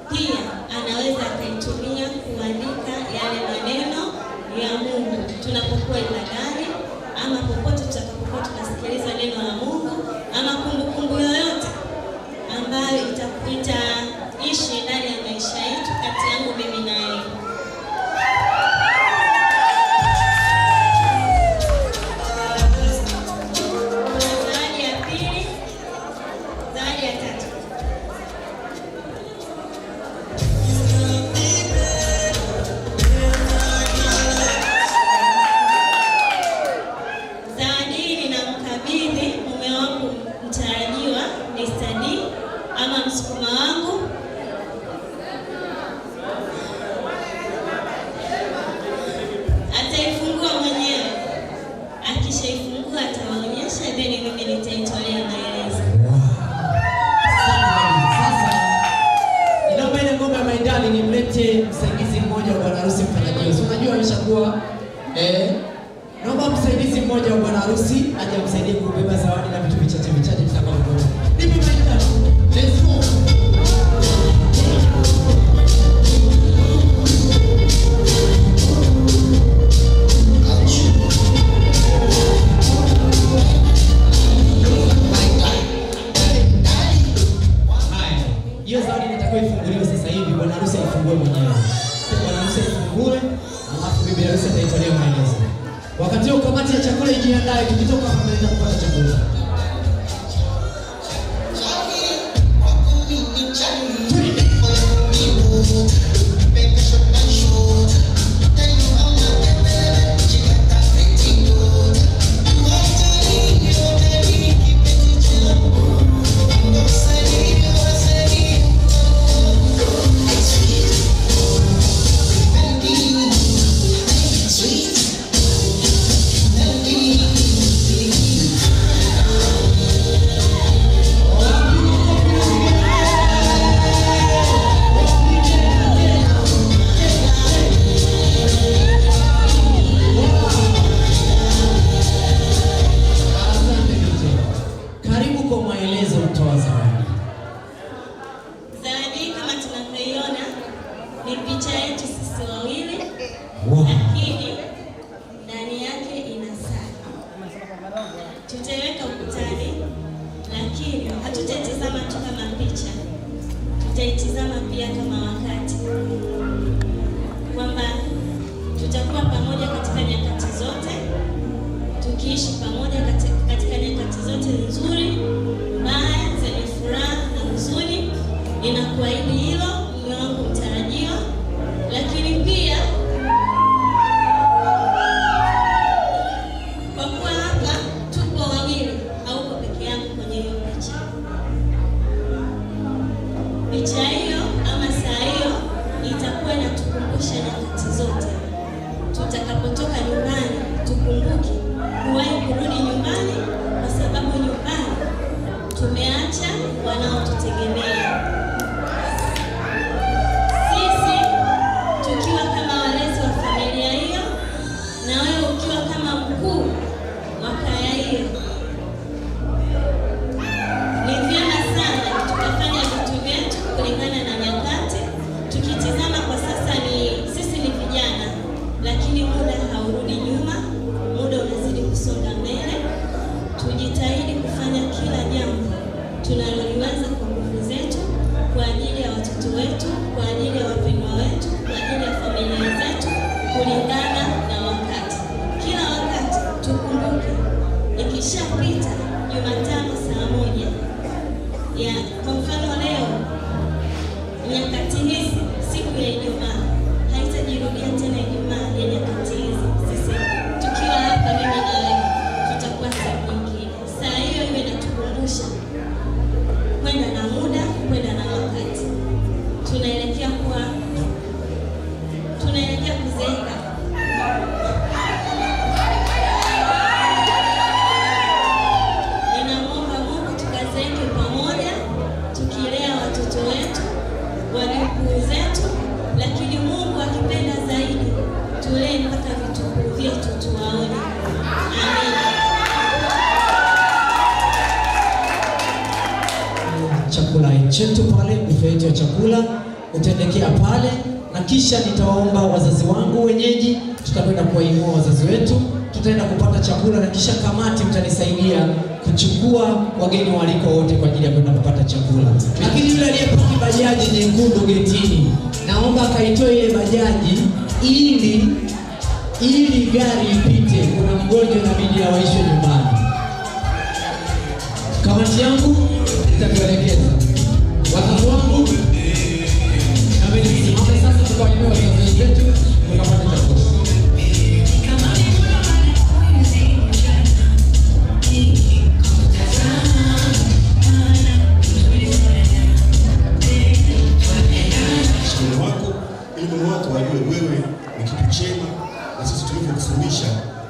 Pia anaweza akaitumia kuandika yale maneno ya Mungu tunapokuwa ibadani ama popote tutakapokuwa tunasikiliza neno la Mungu, ama kumbukumbu yoyote ambayo itaishi ndani ya maisha yetu kati yangu mimi na yeye. Ama msukuma wangu ataifungua mwenyewe. Akishaifungua atawaonyesha, then mimi nitaitolea maelezo. Sasa ninaomba ile ngoma ya maidali nimlete msaidizi mmoja wa bwana harusi mtarajiwa. Si unajua ameshakuwa naomba msaidizi mmoja wa bwana harusi aje amsaidie kubeba zawadi na vitu vichache vichache vitakavyokuwa. Nipe maidali. Let's go. Hiyo zawadi inatakiwa ifunguliwe sasa hivi, bwana harusi aifungue mwenyewe. Bwana harusi aifungue, alafu bibi harusi ataitolea maelezo. Wakati huo kamati ya chakula ijiandae, tukitoka hapa tunaenda kupata chakula. Ni picha yetu sisi wawili, Wow. lakini ndani yake ina saa. nitaitizama pia kama wakati kwamba tutakuwa pamoja katika nyakati zote, tukiishi pamoja katika nyakati zote nzuri, mbaya, zenye furaha na huzuni. Ninakuahidi hilo, mume wangu mtarajiwa. Lakini pia kwa kuwa hapa tupo wawili, hauko peke yangu kwenye hiyo picha. Picha hiyo ama saa hiyo itakuwa inatukumbusha nyakati zote. Tutakapotoka nyumbani, tukumbuke kuwahi kurudi nyumbani, kwa sababu nyumbani tumeacha wanaotutegemea. Sisi tukiwa kama walezi wa familia hiyo, na wewe ukiwa kama mkuu wa kaya hiyo, ni vyema sana tukafanya vitu vyetu kulingana na nyakati. Tukitizama kwa sasa, sisi ni vijana, lakini muda haurudi nyuma, muda unazidi kusonga mbele. Tujitahidi kufanya kila jambo tunaloliweza kwa nguvu zetu, kwa ajili ya watoto wetu, kwa ajili ya wapendwa wetu, kwa ajili ya familia zetu, kulingana na wakati. Kila wakati tukumbuke, ikishapita Jumatano saa 1 kwa mfano leo, nyakati hizi, siku ya Ijumaa haitajirudia tena. Ijumaa ya nyakati hizi, sisi tukiwa hapa, mimi na wewe, tutakuwa siku nyingine. Saa hiyo iwe inatukumbusha kwenda na muda, kwenda na wakati. Tunaelekea kuzeeka. Ninamwomba Mungu tukazeeke pamoja, tukilea watoto wetu, wajukuu zetu, lakini Mungu akipenda zaidi tulee mpaka vitukuu vyetu tuwaone. Amina. Chakula chetu pale, buffet yetu ya chakula utaelekea pale, na kisha nitawaomba wazazi wangu wenyeji, tutakwenda kuwainua wazazi wetu, tutaenda kupata chakula, na kisha kamati mtanisaidia kuchukua wageni waliko wote kwa ajili ya kwenda kupata chakula. Lakini yule aliyepaki bajaji nyekundu getini, naomba akaitoe ile bajaji ili gari ipite. Kuna mgonjwa inabidi awaishwe nyumbani. Kamati yangu itatuelekeza. Wazazi wangu na mimi nisimame sasa, tukawainua wazazi wetu tukapata chakula. Elimu wako wajue wewe ni kitu chema, na sisi tulivyokufundisha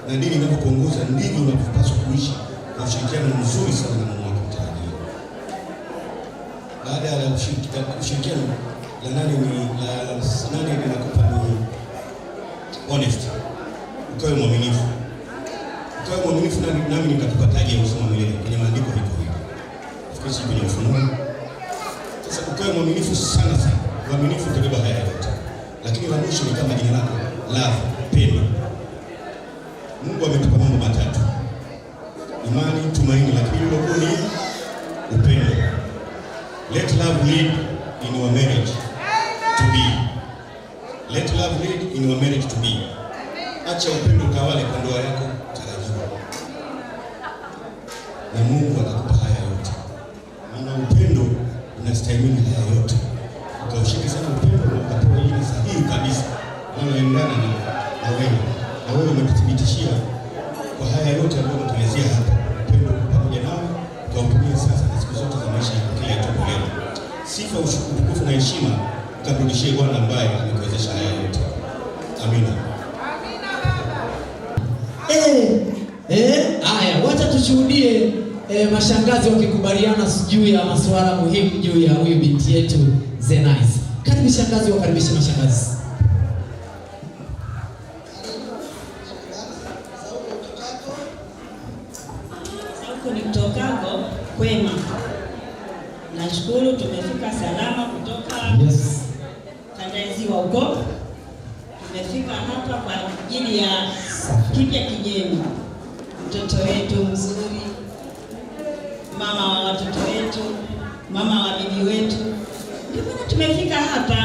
na dini inavyokuongoza ndivyo unavyopaswa kuishi kwa ushirikiano mzuri sana na Mungu wako mtarajiwa. Baada ya ushirikiano la nani ninakupa ni honest. Ukawe mwaminifu. Nami nitakupa taji ya uzima milele. Kwenye maandiko hiko hiko. Fikiri kwenye Ufunuo. Sasa ukawe mwaminifu sana. Uaminifu utabeba haya yote. Lakini la mwisho ni kama jina lako, love, pendo. Mungu ametupa mambo matatu: imani, tumaini, lakini hilo ni upendo. Let love lead in your marriage to be. Let love lead in your marriage to be. Acha upendo utawale kwa ndoa yako tarajiwa. Na Mungu atakupa haya yote. Maana upendo unastahimili haya yote. Ukaushike sana upendo na ukatoa ile sahihi kabisa unaoendana na wewe. Na wewe umetuthibitishia kwa haya yote ambayo tumeelezea hapa. Upendo pamoja nawe ukautumia sasa na siku zote za maisha yako kila itwapo leo. Sifa, utukufu na heshima ukamrudishie Bwana ambaye amekuwezesha haya yote. Amina. Haya, wacha tushuhudie mashangazi wakikubaliana juu ya masuala muhimu juu ya huyu binti yetu Zenice. Karibu shangazi, wakaribishe mashangazi. Sauku ni mtokako kwema. Nashukuru tumefika salama kutoka kanda ya Ziwa huko. Tumefika hapa kwa ajili ya kipya kijeni. Mtoto wetu mzuri, mama wa watoto wetu, mama wa bibi wetu, Ndio maana tumefika hapa.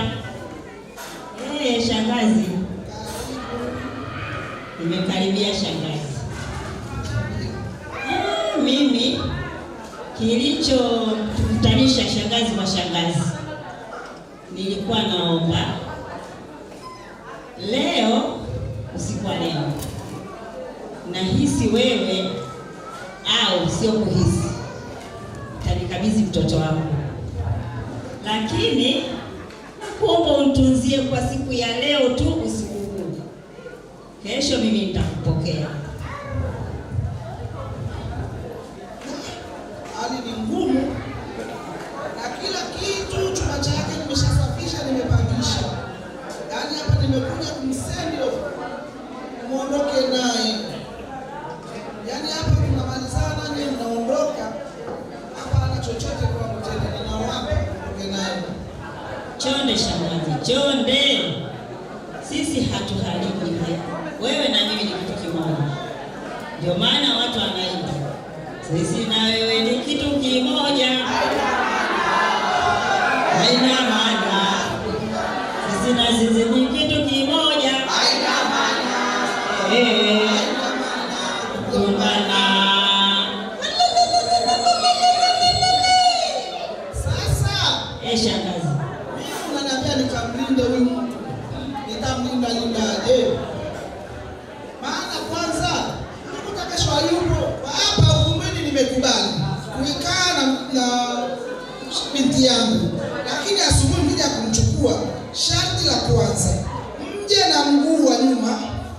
Shangazi. Nimekaribia shangazi. Mimi kilicho tukutanisha shangazi kwa shangazi, nilikuwa naomba leo, usiku wa leo, nahisi wewe au sio kuhisi, utanikabidhi mtoto wangu, lakini nakuomba unitunzie kwa siku ya leo tu, usiku huu. Kesho mimi nitakupokea. Hali ni ngumu na kila kitu chumba chake nimeshasafisha, nimepangisha. Yaani hapa nimekuja kumsendi muondoke naye. Yaani hapa tunamalizana, nyinyi mnaondoka. Hapa hana chochote kwa mtende, ninawapa muondoke naye. Chonde shangazi, chonde. Sisi hatuharibu haya. Wewe na mimi ni kitu kimoja. Ndio maana watu wanaimba, sisi na wewe ni kitu kimoja. Haina maana. Sisi na sisi ni kitu kimoja. Haina maana. Sasa shangazi, mimi unaniambia nikamlinde huyu mtu. Nitamlinda lindaje? Maana kwanza nikuta kesho hayupo. Hapa ukumbini nimekubali kuikaa na binti yangu. Lakini asubuhi nikija kumchukua, sharti la kwanza mje na mguu wa nyuma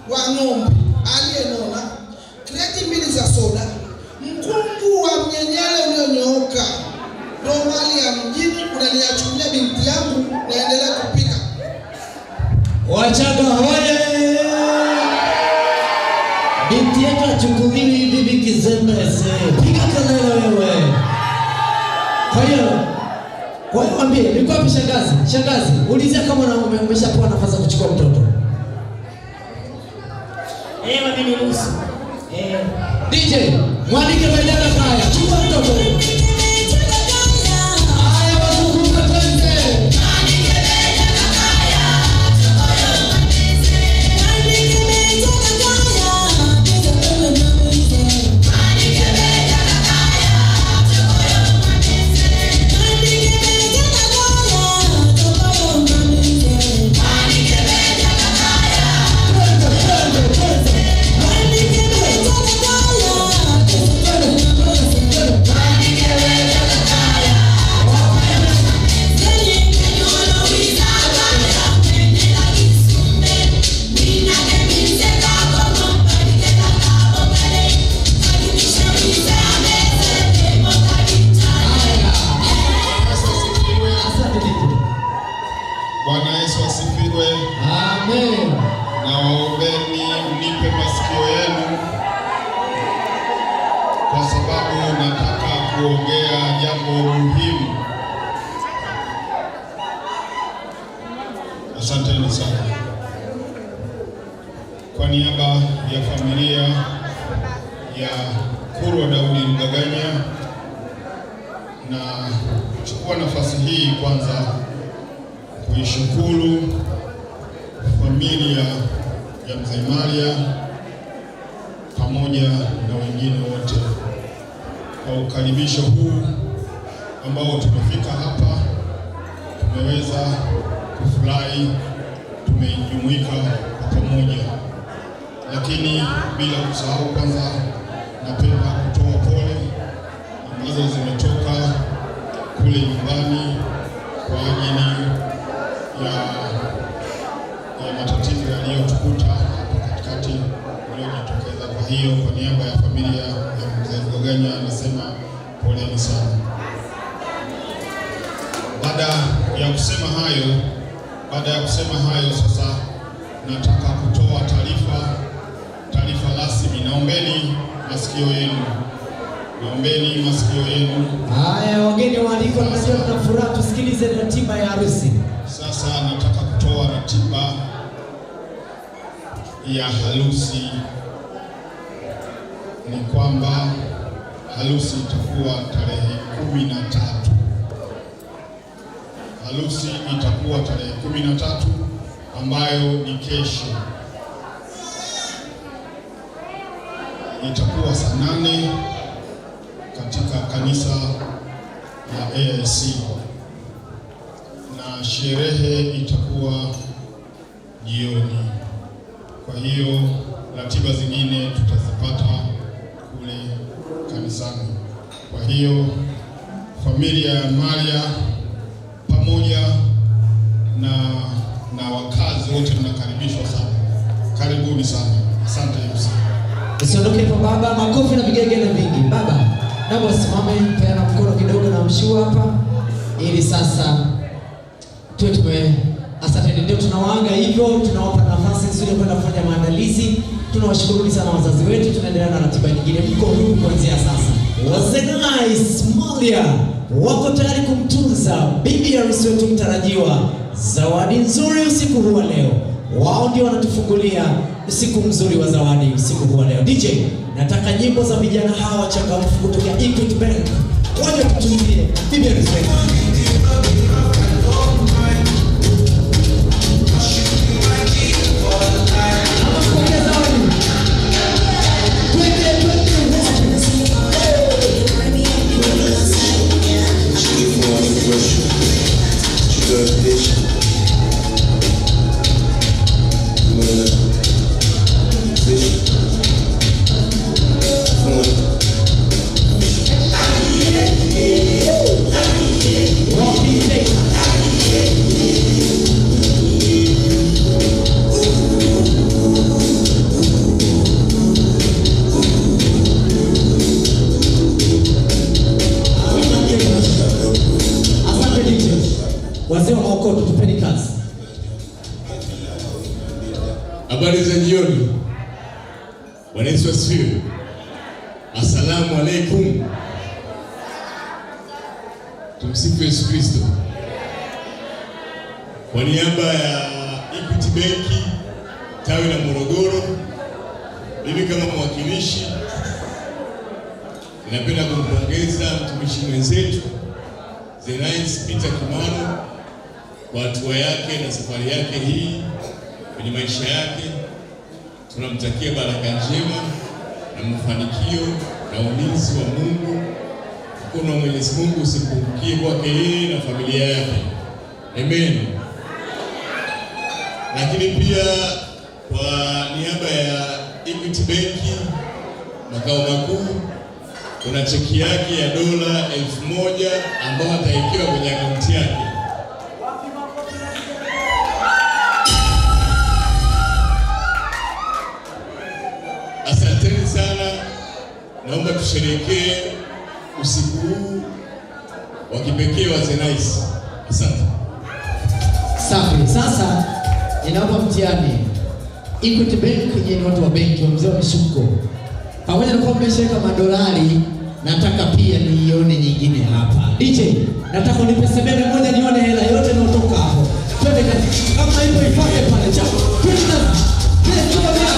wa ng'ombe aliyenona, kreti 2 za soda, mkungu wa mnyenyele ulionyooka. Ndio mali ya mjini, unaniachukulia binti yangu naendelea kupika. Wachaga hoye! Binti yetu achukuliwi hivi kizembeze. Piga kelele wewe. Kwa hiyo mwambie, niko wapi shangazi? Shangazi, ulizia kama umeshapewa nafasi ya kuchukua mtoto. wameniruhusu. DJ, mwalike Maidana Kaya. Chukua mtoto. Haya wazunguka twende. Bwana Yesu asifiwe. Amen. Na waombeni mnipe masikio yenu, kwa sababu nataka kuongea jambo muhimu. Asanteni sana. Kwa niaba ya familia ya Kurwa Daudi Mgaganya, na chukua nafasi hii kwanza kuishukuru familia ya Mzee Maria pamoja na wengine wote kwa ukaribisho huu ambao tumefika hapa, tumeweza kufurahi, tumejumuika kwa pamoja. Lakini bila kusahau, kwanza napenda kutoa pole ambazo zimetoka kule nyumbani kwa ajili ya matatizo yaliyotukuta hapa katikati yaliyojitokeza. Kwa hiyo kwa niaba ya familia ya Mzee Mgaganya nasema poleni sana. Baada ya kusema hayo, sasa nataka kutoa taarifa rasmi. Naombeni masikio yenu. Haya, wageni waalikwa, tunajua tuna furaha, tusikilize ratiba ya harusi. Sasa nataka kutoa ratiba ya harusi. Ni kwamba harusi itakuwa tarehe 13. Harusi itakuwa tarehe 13 ambayo ni kesho. Itakuwa saa 8 katika kanisa ya AIC na sherehe itakuwa jioni. Kwa hiyo ratiba zingine tutazipata kule kanisani. Kwa hiyo familia ya Maria pamoja na wakazi wote mnakaribishwa sana. Karibuni sana. Asante sana. Usiondoke kwa baba, makofi na vigegele vingi. Baba, naomba usimame, peana mkono kidogo na mshua hapa ili sasa asante. Ndio tunawaaga hivyo, tunawapa nafasi nzuri ya kwenda kufanya maandalizi. Tunawashukuru sana wazazi wetu, tunaendelea na ratiba nyingine. Mko huru kuanzia sasa. Wazenais Malia wako tayari kumtunza bibi harusi wetu mtarajiwa zawadi nzuri usiku huu leo. Wao ndio wanatufungulia usiku mzuri wa zawadi usiku huu leo. DJ, nataka nyimbo za vijana hawa wachangamfu kutoka Equity Bank waje kutuimbie bibi harusi wetu. Wazee wa Maokoto, tupeni kazi. Habari za jioni. Bwana Yesu asifiwe. Asalamu alaykum. Tumsifu Yesu Kristo. Kwa niaba ya Equity Bank tawi la Morogoro, mimi kama mwakilishi ninapenda kumpongeza mtumishi mwenzetu Zenais Peter Kimano kwa hatua yake na safari yake hii kwenye maisha yake. Tunamtakia baraka njema na mafanikio na ulinzi wa Mungu. Mkono wa Mwenyezi Mungu usipungukie kwake yeye na familia yake. Amen. Lakini pia kwa niaba ya Equity Bank makao makuu, kuna cheki yake ya dola 1000 ambayo atawekewa kwenye akaunti yake. Asanteni sana. Naomba tusherehekee usiku huu wa kipekee wa Zenais. Asante. Safi. Sasa ninaomba mtihani. Equity Bank ni watu wa benki wa mzee wa mishuko. Pamoja na kwamba mmeshaweka madolari, nataka pia niione nyingine hapa. DJ, nataka unipe sebene moja nione hela yote inayotoka hapo. Twende kazi. Kama hivyo ifanye pale chapo. Twende kazi. Let's go back.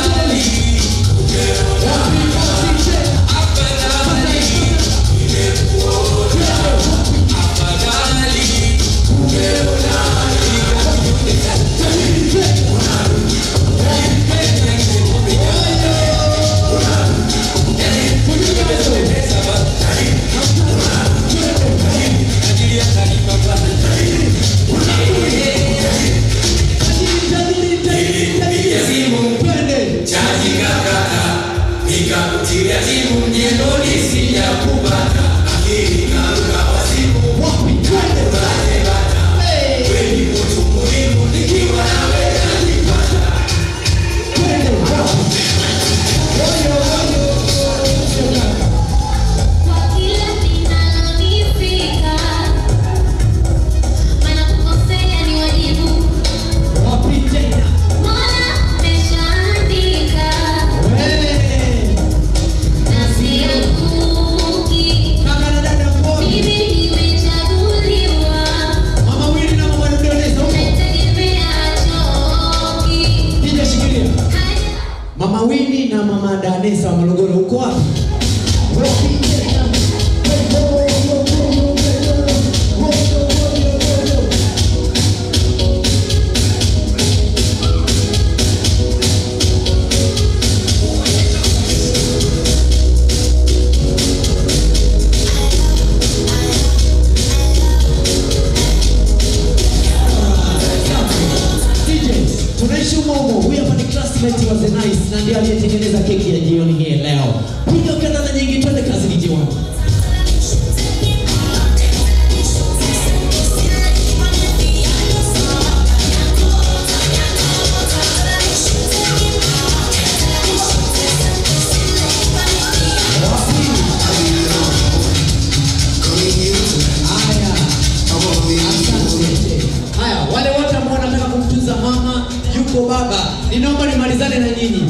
Ninaomba nimalizane na nyinyi.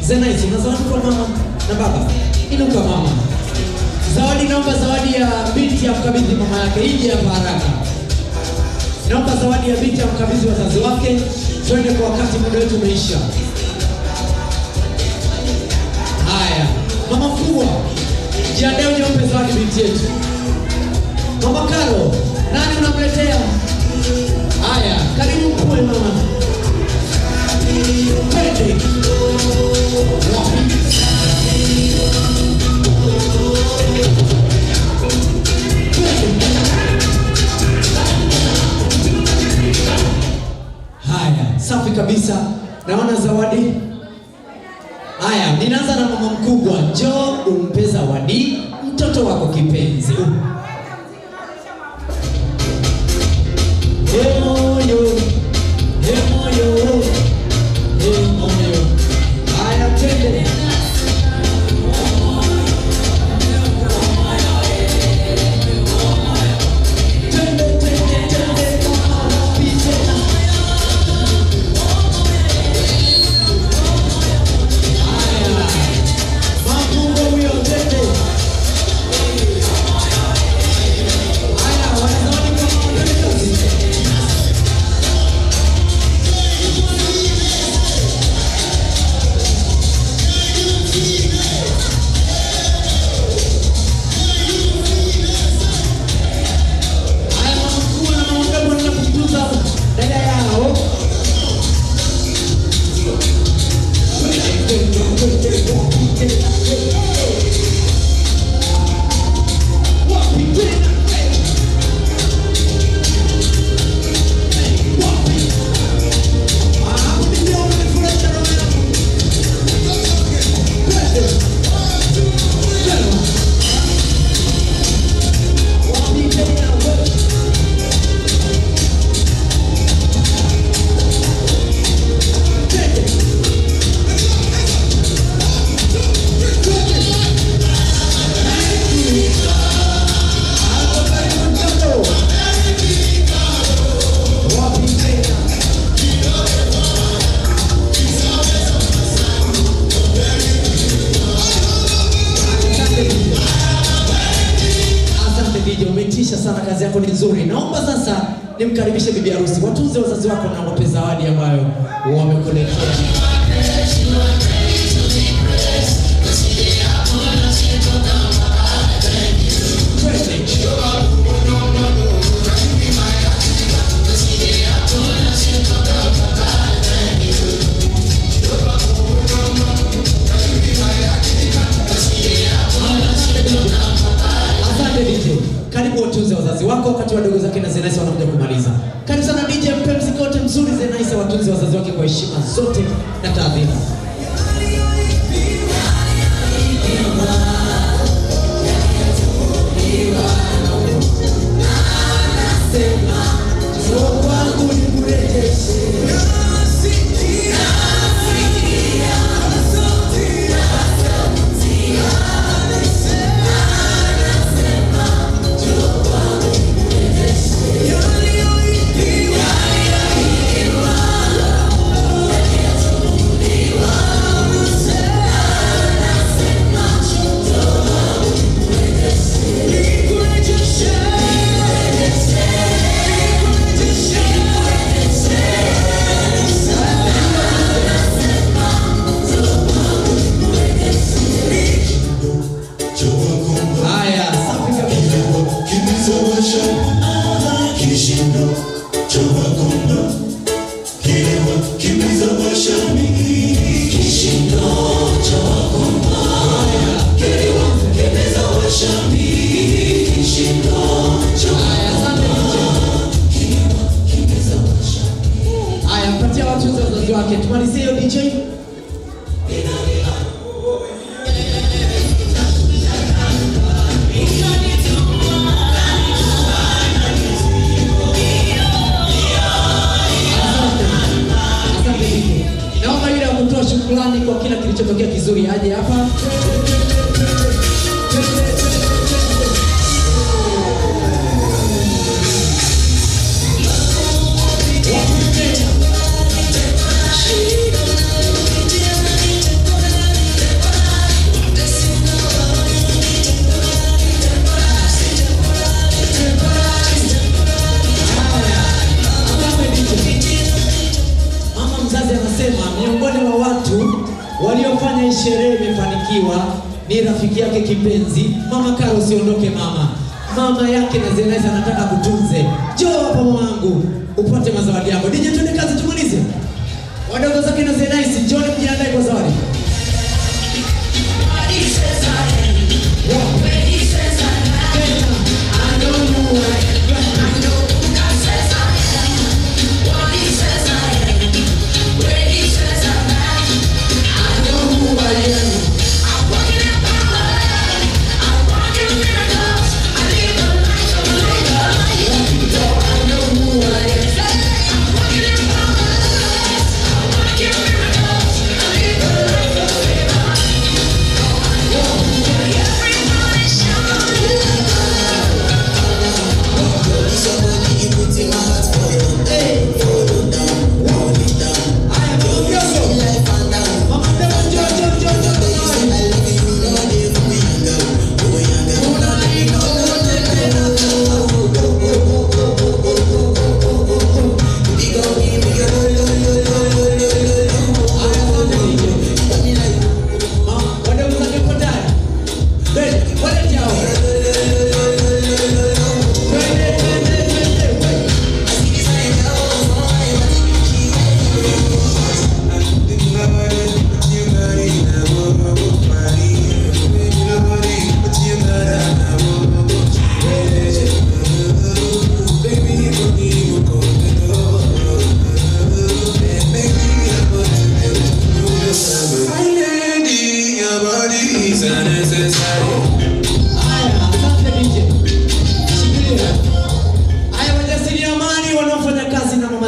Zenaisi, una zawadi kwa mama na baba? Inuka mama. Zawadi, naomba zawadi ya binti ya mkabidhi mama yake. Ije hapa haraka. Naomba zawadi ya binti ya mkabidhi wazazi wake. Twende kwa wakati, muda wetu umeisha. Haya, mama mkubwa, jiandae uje umpe zawadi binti yetu. Mama Karo, nani unamletea? Haya, karibu mkue mama. Twende. Haya, safi kabisa. Naona zawadi. Haya, ninaanza na mama mkubwa. Njoo umpe zawadi mtoto wako kipenzi. Moyo. Haya, twende. Sana, kazi yako ni nzuri. Naomba sasa nimkaribishe bibi harusi. Watunze wazazi wako na wape zawadi ambayo wamekuletea. Karibu watunze wazazi wako wakati wadogo zake na Zenaisa wanakuja kumaliza. Karibu sana DJ, mpe mziki wote mzuri Zenaisa, watunze wazazi wake kwa heshima zote na taadhima. Tumalizie hiyo DJ. Naomba yule kutoa shukrani kwa kila kilichotokea kizuri aje hapa. amebarikiwa, ni rafiki yake kipenzi. Mama Karo, usiondoke mama. Mama yake na Zenaisa anataka kutunze. Njoo hapa mwanangu, upate mazawadi yako. DJ tuende kazi tumalize. Wadogo zake na Zenaisa, njoo mjiandae kwa zawadi.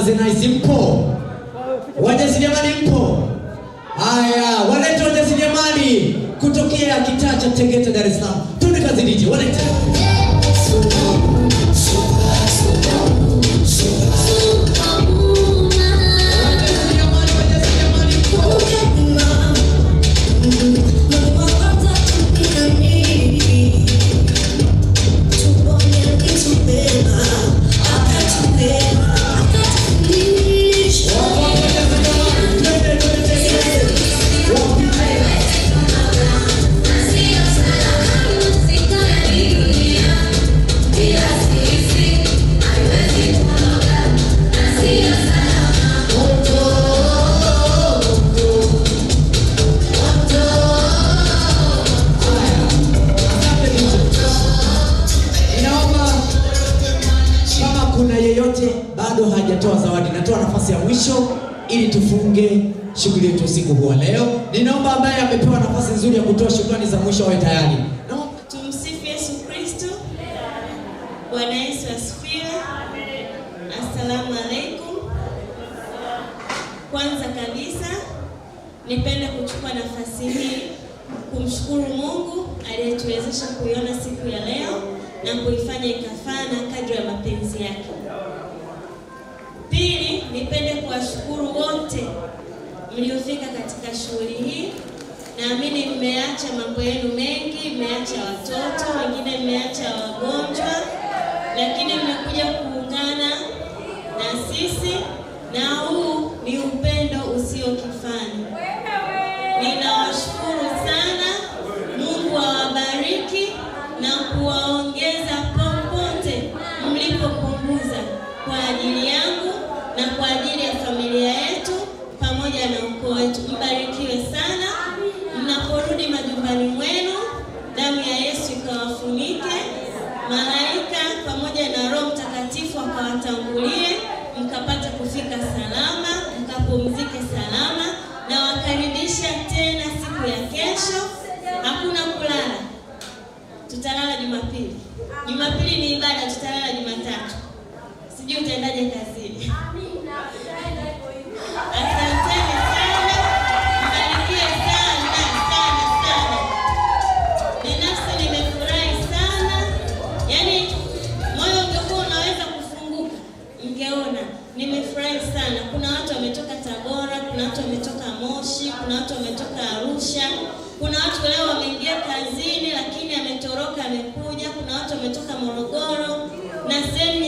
Zenaisa mpo? Wajasiriamali mpo? Haya, walete wajasiriamali kutokea kitaa cha Tegeta, Dar es Salaam. Tuende kazi DJ, walete. Bado hajatoa zawadi, natoa nafasi ya mwisho ili tufunge shughuli yetu usiku huu leo. Ninaomba ambaye amepewa nafasi nzuri ya kutoa shukrani za mwisho awe tayari. Tumsifu Yesu Kristo. Bwana Yesu asifiwe. Asalamu alaykum. Kwanza kabisa nipende kuchukua nafasi hii kumshukuru Mungu aliyetuwezesha kuiona siku ya leo na kuifanya ikafana kadri ya mapenzi yake. Pili, nipende kuwashukuru wote mliofika katika shughuli hii. Naamini mmeacha mambo yenu mengi, mmeacha watoto, wengine mmeacha wagonjwa, lakini mmekuja kuungana na sisi, na huu ni upendo usio kifani. Ninawashukuru sana. Mungu awabariki na kuwaongeza popote mlipopunguza kwa ajili yangu na kwa ajili ya familia yetu pamoja na ukoo wetu. Mbarikiwe sana. Mnaporudi majumbani mwenu, damu ya Yesu ikawafunike, malaika pamoja na Roho Mtakatifu akawatangulie, mkapata kufika salama, mkapumzike salama, na wakaribisha tena siku ya kesho. Hakuna kulala. Tutalala Jumapili. Jumapili ni ibada, tutalala Jumatatu. Sijui utaendaje kazini. Asanteni sana. Mbarikiwe sana sana sana. Binafsi nimefurahi sana. Yaani moyo ungekuwa unaweza kufunguka, ungeona. Nimefurahi sana. Kuna watu wametoka Tabora, kuna watu wametoka Moshi, kuna watu wametoka Arusha. Kuna watu leo wameingia kazini lakini ametoroka amekuja. Kuna watu wametoka Morogoro na sehemu